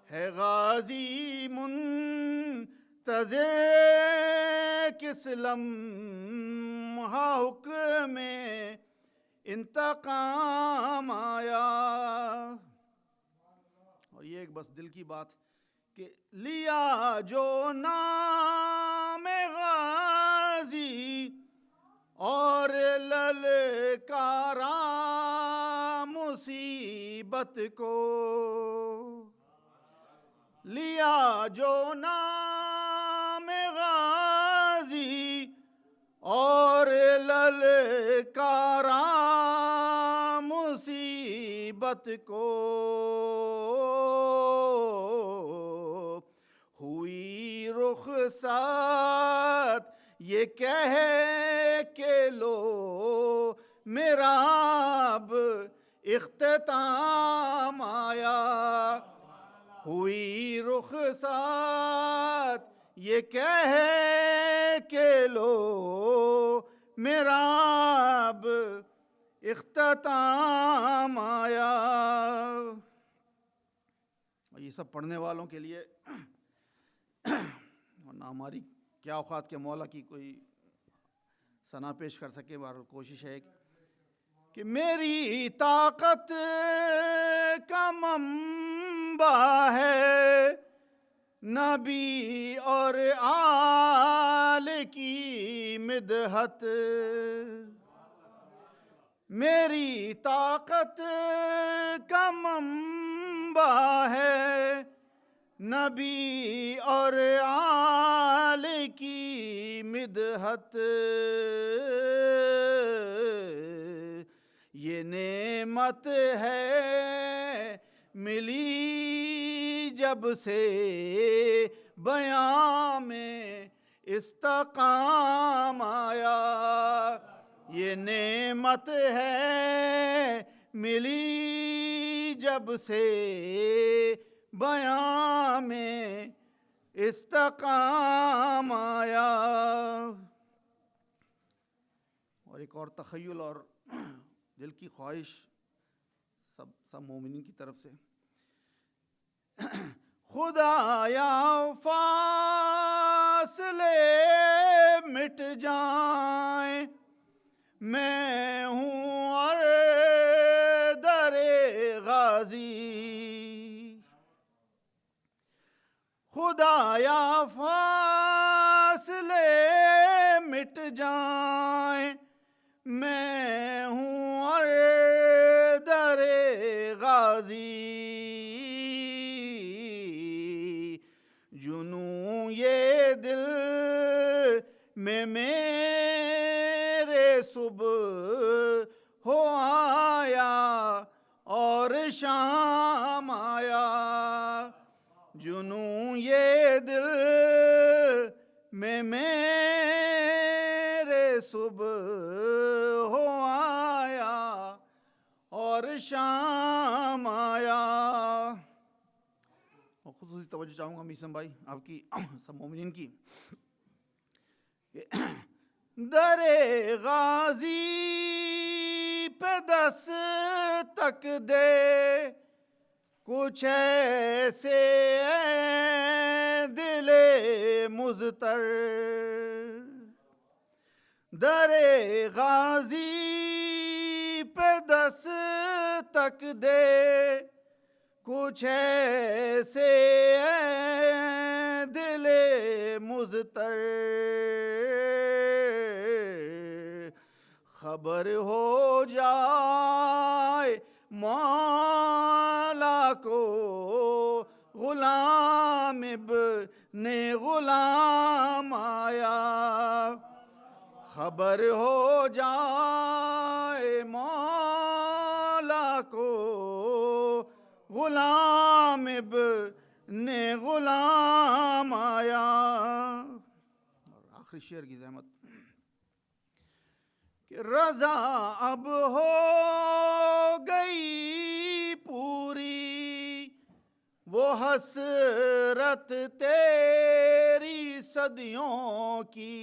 ہے غازی منتظر کس لمحہ حکم انتقام آیا. اور یہ ایک بس دل کی بات کہ لیا جو نام غازی اور للکارا مصیبت کو. لیا جو نام غازی اور للکارا مصیبت کو، ہوئی رخصت یہ کہہ کہ لو میرا اب اختتام آیا، ہوئی رخصت یہ کہہ کہ لو میرا اب اختتام آیا۔ اور یہ سب پڑھنے والوں کے لیے ورنہ ہماری کیا اوقات کے مولا کی کوئی ثنا پیش کر سکے، بہرحال کوشش ہے کہ میری طاقت کا منبع ہے نبی اور آل کی مدحت، میری طاقت کا منبع ہے نبی اور آل کی مدحت، یہ نعمت ہے ملی جب سے بیان میں استقام آیا، یہ نعمت ہے ملی جب سے بیان میں استقام آیا۔ اور ایک اور تخیل اور دل کی خواہش سب مومنین کی طرف سے، خدایا فاصلے مٹ جائیں، میں ہوں اور در غازی، خدایا فاصلے مٹ جائیں، میں ہوں اور در غازی، جنوں یہ دل میں میرے صبح ہو آیا اور شام آیا، جنوں یہ دل میں میرے صبح ہو آیا اور شام آیا۔ اور خصوصی توجہ چاہوں گا میسم بھائی آپ کی سب مومنین کی، در غازی پہ دستک دے کچھ ایسے اے دل مضطر، در غازی پہ دستک دے کچھ ایسے اے دل مضطر، خبر ہو جائے مولا کو غلام ابن غلام آیا، خبر ہو جائے مولا کو غلام ابن غلام آیا۔ اور آخری شعر کی زحمت کہ رضا اب ہو گئی پوری وہ حسرت تیری صدیوں کی،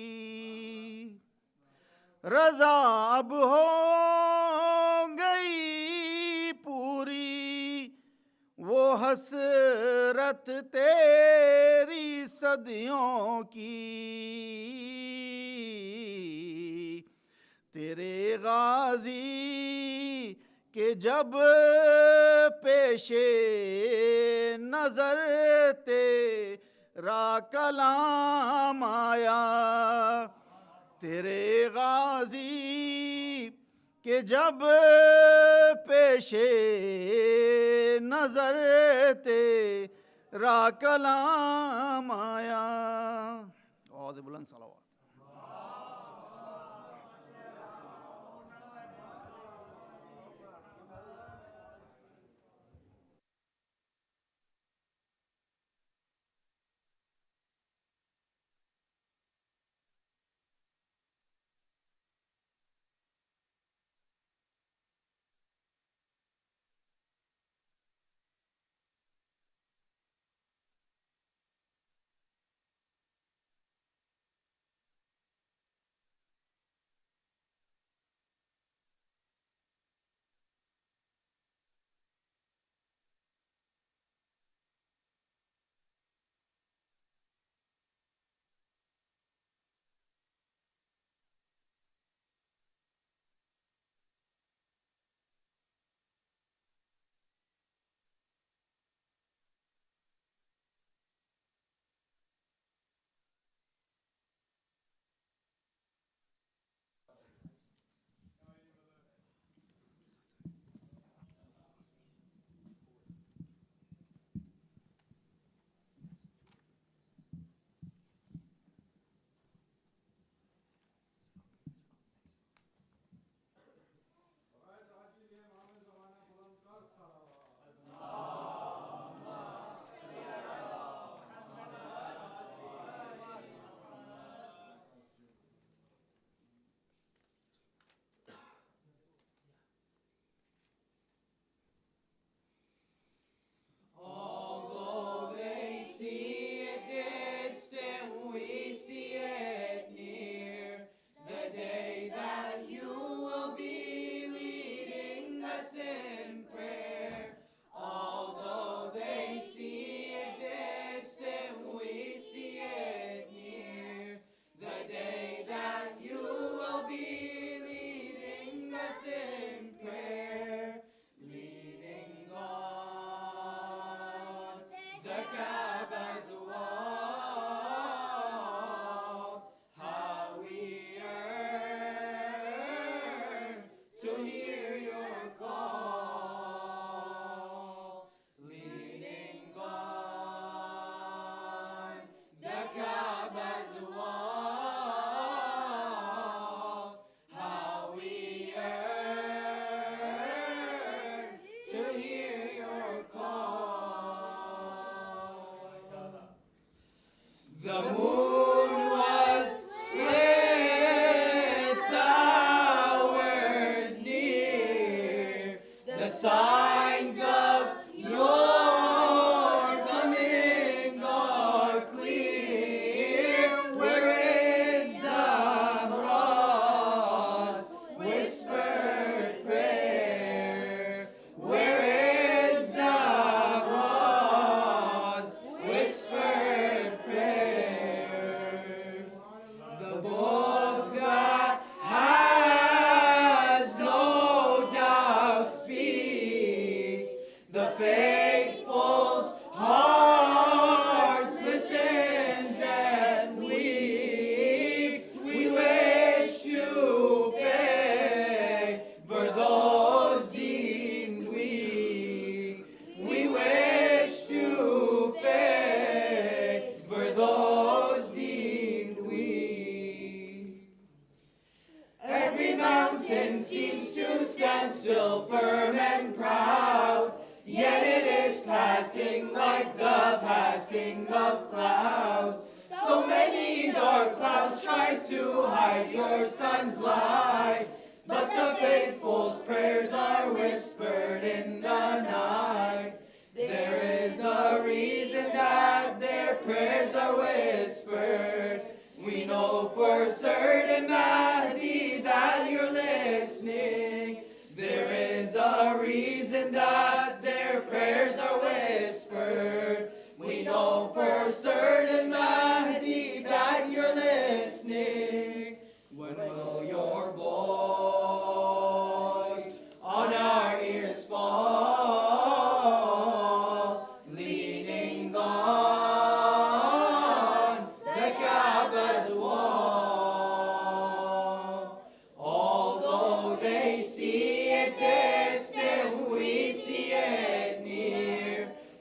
رضا اب ہو گئی پوری وہ حسرت تیری صدیوں کی، تیرے غازی کہ جب پیش نظر تیرا کلام آیا، تیرے غازی کہ جب پیش نظر रा कलाम आया। आवाज़ बुलंद सलावत।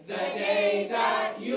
The day that you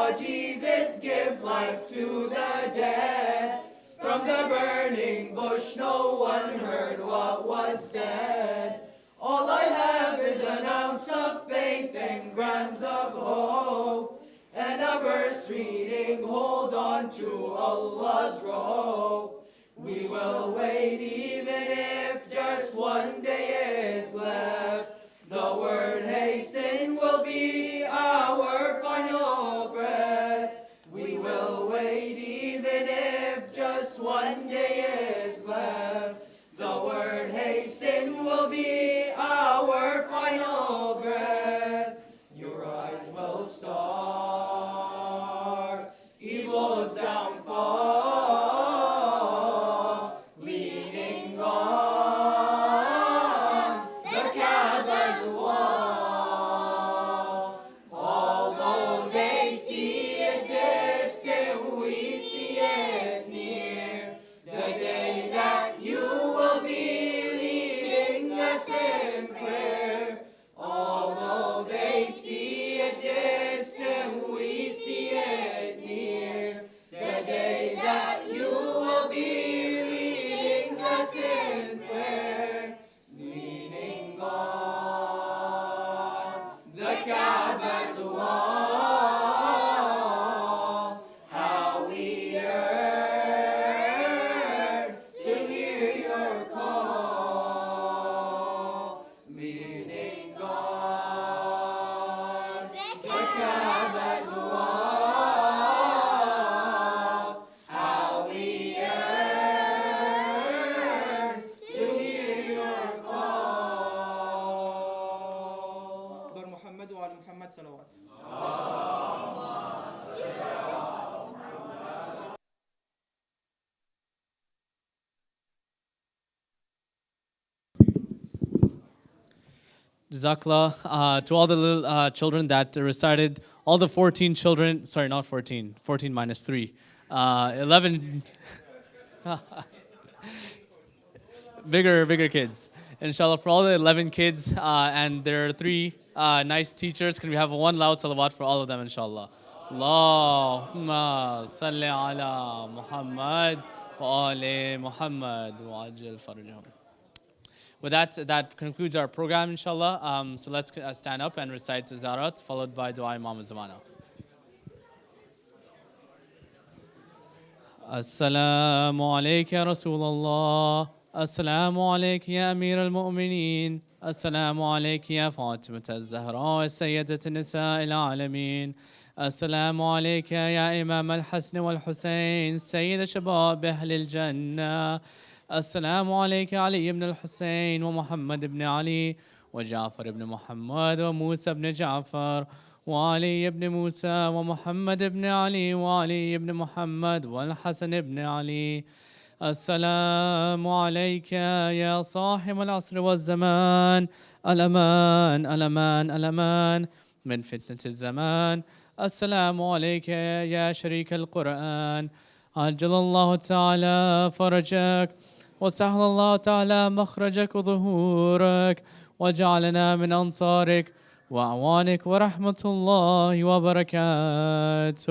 Lord Jesus, give life to the dead. From the burning bush no one heard what was said. All I have is an ounce of faith and grams of hope, and a verse reading, hold on to Allah's rope. We will wait even if just one day is left. The word hasten will be our final breath. We will wait even if just one day is left. The word hasten will be our final breath. Your eyes will start evil's downfall, leaning on the Kaaba's wall. Although they see it distant, we see it near. The day that you will be leading us in prayer. Although they see it distant, we see it near. The day that you will be leading us in prayer. Leaning on the Kaaba's wall. How we yearn to hear your call. Leaning on the Kaaba's wall. How we yearn to hear your call. بر محمد وعلى محمد صلوات. Jazakallah, to all the little children that recited, all the 14 children, sorry, not 14, 14 minus 3, 11, bigger kids. Inshallah, for all the 11 kids and their 3 nice teachers, can we have one loud salawat for all of them, inshallah? Allahumma salli ala Muhammad wa ali Muhammad wa ajil farjahum. With that concludes our program, inshallah. So let's stand up and recite Zarat, followed by Dua Imam Zamana. Assalamu alayka ya Rasulullah. Assalamu alayka ya Amir al-Mu'mineen. Assalamu alayka ya Fatimah al-Zahra, Sayyidat al-Nisa al-Alameen. Assalamu alayka ya Imam al-Hasan wal-Husayn, Sayyid al-Shabab Ahl al-Jannah. السلام عليك علي بن الحسين ومحمد بن علي وجعفر بن محمد وموسى بن جعفر وعلي بن موسى ومحمد بن علي وعلي بن محمد والحسن بن علي. السلام عليك يا صاحب العصر والزمان، الأمان الأمان الأمان من فتنة الزمان. السلام عليك يا شريك القرآن، عجل الله تعالى فرجك وسهل الله تعالى مخرجك وظهورك، وجعلنا من أنصارك وأعوانك ورحمة الله وبركاته.